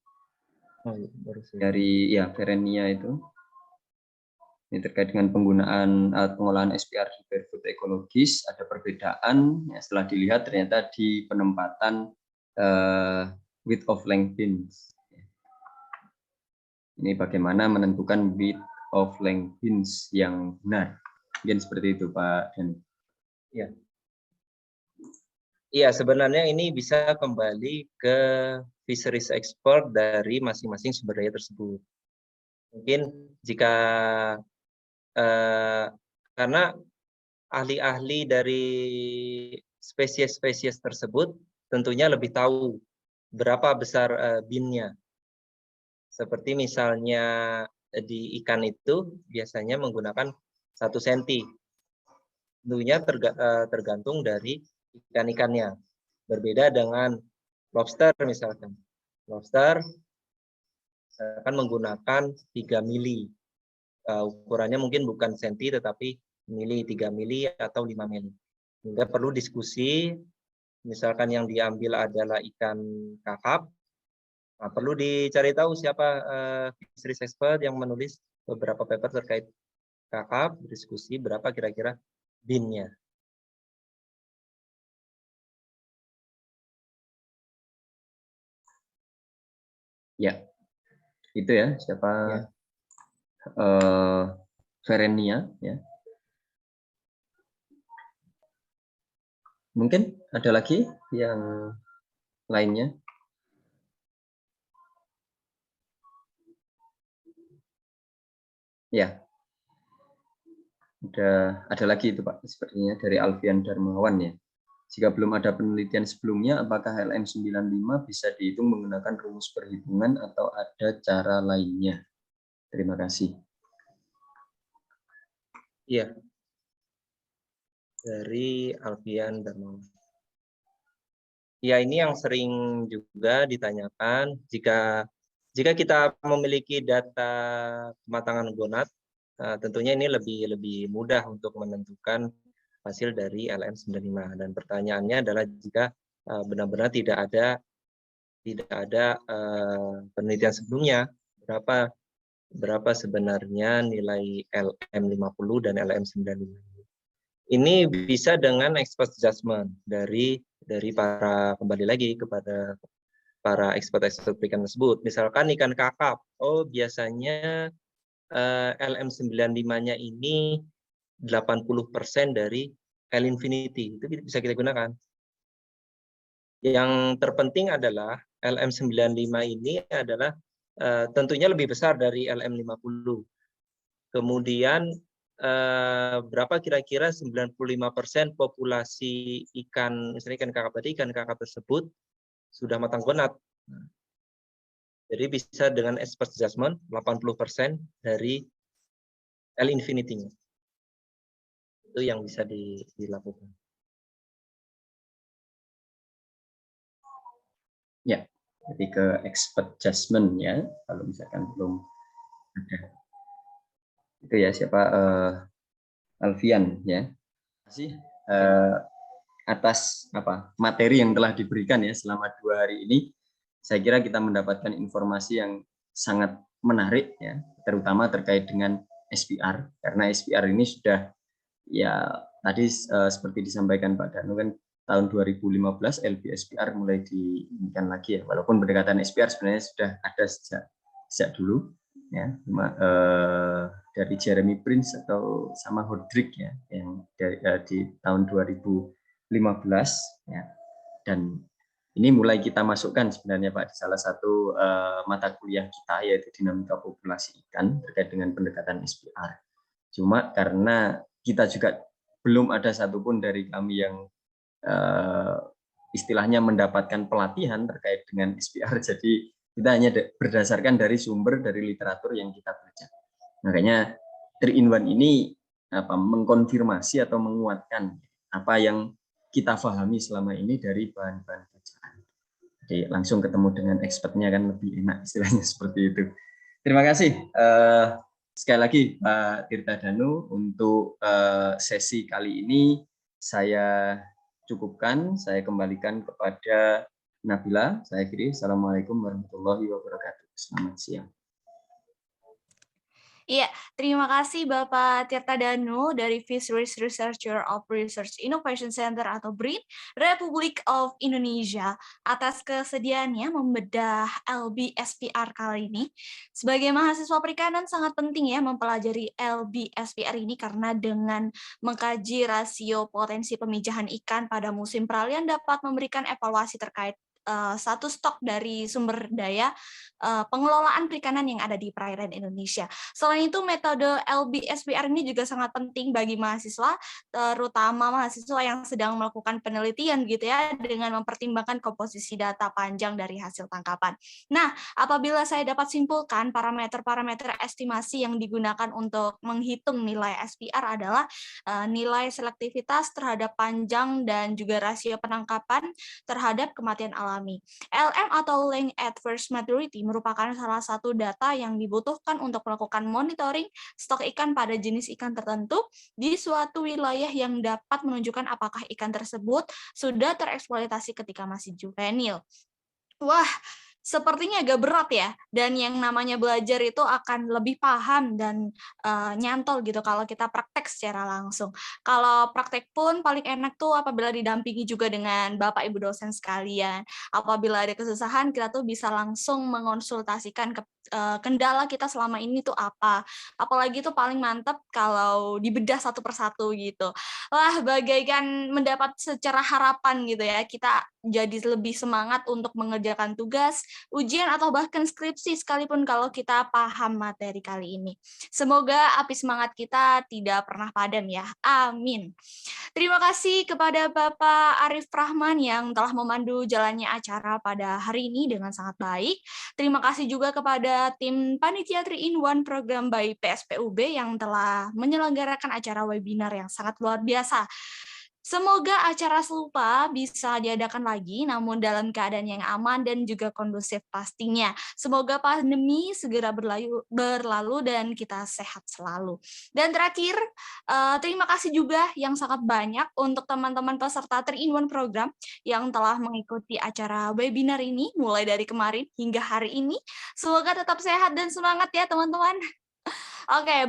Verenia itu. Ini terkait dengan penggunaan pengolahan SPR di barefoot ekologis, ada perbedaan ya, setelah dilihat ternyata di penempatan width of length bins. Ini bagaimana menentukan width of length bins yang benar. Mungkin seperti itu Pak Dan. Ya. Iya, sebenarnya ini bisa kembali ke fisheries expert dari masing-masing sumber daya tersebut. Mungkin jika karena ahli-ahli dari spesies-spesies tersebut tentunya lebih tahu berapa besar binnya. Seperti misalnya di ikan itu biasanya menggunakan 1 cm. Tentunya tergantung dari ikan-ikannya. Berbeda dengan lobster misalkan. Lobster akan menggunakan 3 mili. Ukurannya mungkin bukan senti tetapi mili, 3 mili atau 5 mili. Hingga perlu diskusi, misalkan yang diambil adalah ikan kakap, nah, perlu dicari tahu siapa fisheries expert yang menulis beberapa paper terkait kakap, diskusi berapa kira-kira binnya. Ya, itu ya siapa ya. Verenia ya. Mungkin ada lagi yang lainnya. Ya. Ada lagi itu Pak, sepertinya dari Alfian Darmawan ya. Jika belum ada penelitian sebelumnya, apakah LM95 bisa dihitung menggunakan rumus perhitungan atau ada cara lainnya? Terima kasih. Iya. Dari Alfian Darmawan. Ya, ini yang sering juga ditanyakan, jika Jika kita memiliki data kematangan gonad, tentunya ini lebih mudah untuk menentukan hasil dari LM95. Dan pertanyaannya adalah jika benar-benar tidak ada penelitian sebelumnya, berapa sebenarnya nilai LM50 dan LM95. Ini bisa dengan expert judgment dari kembali lagi kepada para expert perikan tersebut. Misalkan ikan kakap, biasanya LM95-nya ini 80% dari L infinity, itu bisa kita gunakan. Yang terpenting adalah LM95 ini adalah tentunya lebih besar dari LM50. Kemudian berapa kira-kira 95% populasi ikan, misalnya ikan kakap tadi, ikan kakap tersebut sudah matang gonad. Jadi bisa dengan expert judgment 80% dari L infinity-nya. Itu yang bisa dilakukan. Ya, jadi ke expert judgment ya, kalau misalkan belum ada. Itu ya, siapa? Alfian ya. Terima kasih atas materi yang telah diberikan ya selama 2 hari ini. Saya kira kita mendapatkan informasi yang sangat menarik ya, terutama terkait dengan SPR, karena SPR ini sudah ya tadi seperti disampaikan Pak Danu kan tahun 2015 LB-SPR mulai diinginkan lagi ya, walaupun pendekatan SPR sebenarnya sudah ada sejak dulu ya, dari Jeremy Prince atau sama Hodrick ya, yang di tahun 2015 ya, dan ini mulai kita masukkan sebenarnya Pak di salah satu mata kuliah kita, yaitu dinamika populasi ikan terkait dengan pendekatan SPR. Cuma karena kita juga belum ada satupun dari kami yang istilahnya mendapatkan pelatihan terkait dengan SPR, jadi kita hanya berdasarkan dari sumber dari literatur yang kita baca. Makanya 3-in-1 ini mengkonfirmasi atau menguatkan apa yang kita pahami selama ini dari bahan-bahan bacaan. Jadi langsung ketemu dengan expertnya kan lebih enak istilahnya seperti itu. Terima kasih sekali lagi Pak Tirta Danu untuk sesi kali ini. Saya cukupkan, saya kembalikan kepada Nabila. Saya akhiri. Assalamualaikum warahmatullahi wabarakatuh. Selamat siang. Iya, terima kasih Bapak Tirta Danu dari Fisheries Researcher of Research Innovation Center atau BRIN, Republik of Indonesia, atas kesediaannya membedah LB-SPR kali ini. Sebagai mahasiswa perikanan sangat penting ya mempelajari LB-SPR ini, karena dengan mengkaji rasio potensi pemijahan ikan pada musim peralihan dapat memberikan evaluasi terkait satu stok dari sumber daya pengelolaan perikanan yang ada di perairan Indonesia. Selain itu, metode LB-SPR ini juga sangat penting bagi mahasiswa, terutama mahasiswa yang sedang melakukan penelitian gitu ya, dengan mempertimbangkan komposisi data panjang dari hasil tangkapan. Nah, apabila saya dapat simpulkan, parameter-parameter estimasi yang digunakan untuk menghitung nilai SPR adalah nilai selektivitas terhadap panjang dan juga rasio penangkapan terhadap kematian alami. LM atau Length at First Maturity merupakan salah satu data yang dibutuhkan untuk melakukan monitoring stok ikan pada jenis ikan tertentu di suatu wilayah yang dapat menunjukkan apakah ikan tersebut sudah tereksploitasi ketika masih juvenil. Wah, sepertinya agak berat ya, dan yang namanya belajar itu akan lebih paham dan nyantol gitu kalau kita praktek secara langsung. Kalau praktek pun paling enak tuh apabila didampingi juga dengan Bapak Ibu dosen sekalian. Apabila ada kesusahan, kita tuh bisa langsung mengonsultasikan kendala kita selama ini tuh apa. Apalagi tuh paling mantap kalau dibedah satu persatu gitu. Wah, bagaikan mendapat secara harapan gitu ya, kita jadi lebih semangat untuk mengerjakan tugas, ujian, atau bahkan skripsi sekalipun kalau kita paham materi kali ini. Semoga api semangat kita tidak pernah padam ya. Amin. Terima kasih kepada Bapak Arif Rahman yang telah memandu jalannya acara pada hari ini dengan sangat baik. Terima kasih juga kepada tim Panitia 3-in-1 program by PSPUB yang telah menyelenggarakan acara webinar yang sangat luar biasa. Semoga acara serupa bisa diadakan lagi, namun dalam keadaan yang aman dan juga kondusif pastinya. Semoga pandemi segera berlalu dan kita sehat selalu. Dan terakhir, terima kasih juga yang sangat banyak untuk teman-teman peserta 3-in-1 program yang telah mengikuti acara webinar ini mulai dari kemarin hingga hari ini. Semoga tetap sehat dan semangat ya teman-teman. Oke,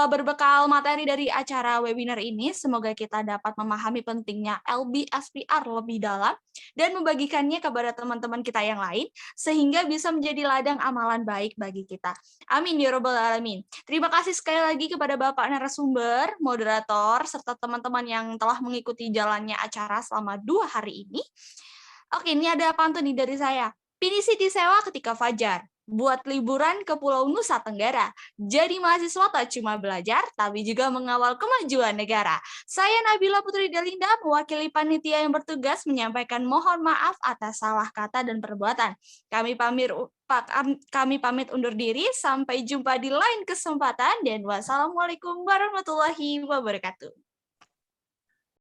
berbekal materi dari acara webinar ini, semoga kita dapat memahami pentingnya LBSPR lebih dalam dan membagikannya kepada teman-teman kita yang lain, sehingga bisa menjadi ladang amalan baik bagi kita. Amin ya Rabbal Alamin. Terima kasih sekali lagi kepada Bapak narasumber, moderator, serta teman-teman yang telah mengikuti jalannya acara selama 2 hari ini. Oke, ini ada pantun nih dari saya. Pinisi disewa ketika fajar, buat liburan ke Pulau Nusa Tenggara. Jadi mahasiswa tak cuma belajar, tapi juga mengawal kemajuan negara. Saya Nabila Putri Delinda, mewakili panitia yang bertugas menyampaikan mohon maaf atas salah kata dan perbuatan. Kami pamit undur diri, sampai jumpa di lain kesempatan, dan wassalamualaikum warahmatullahi wabarakatuh.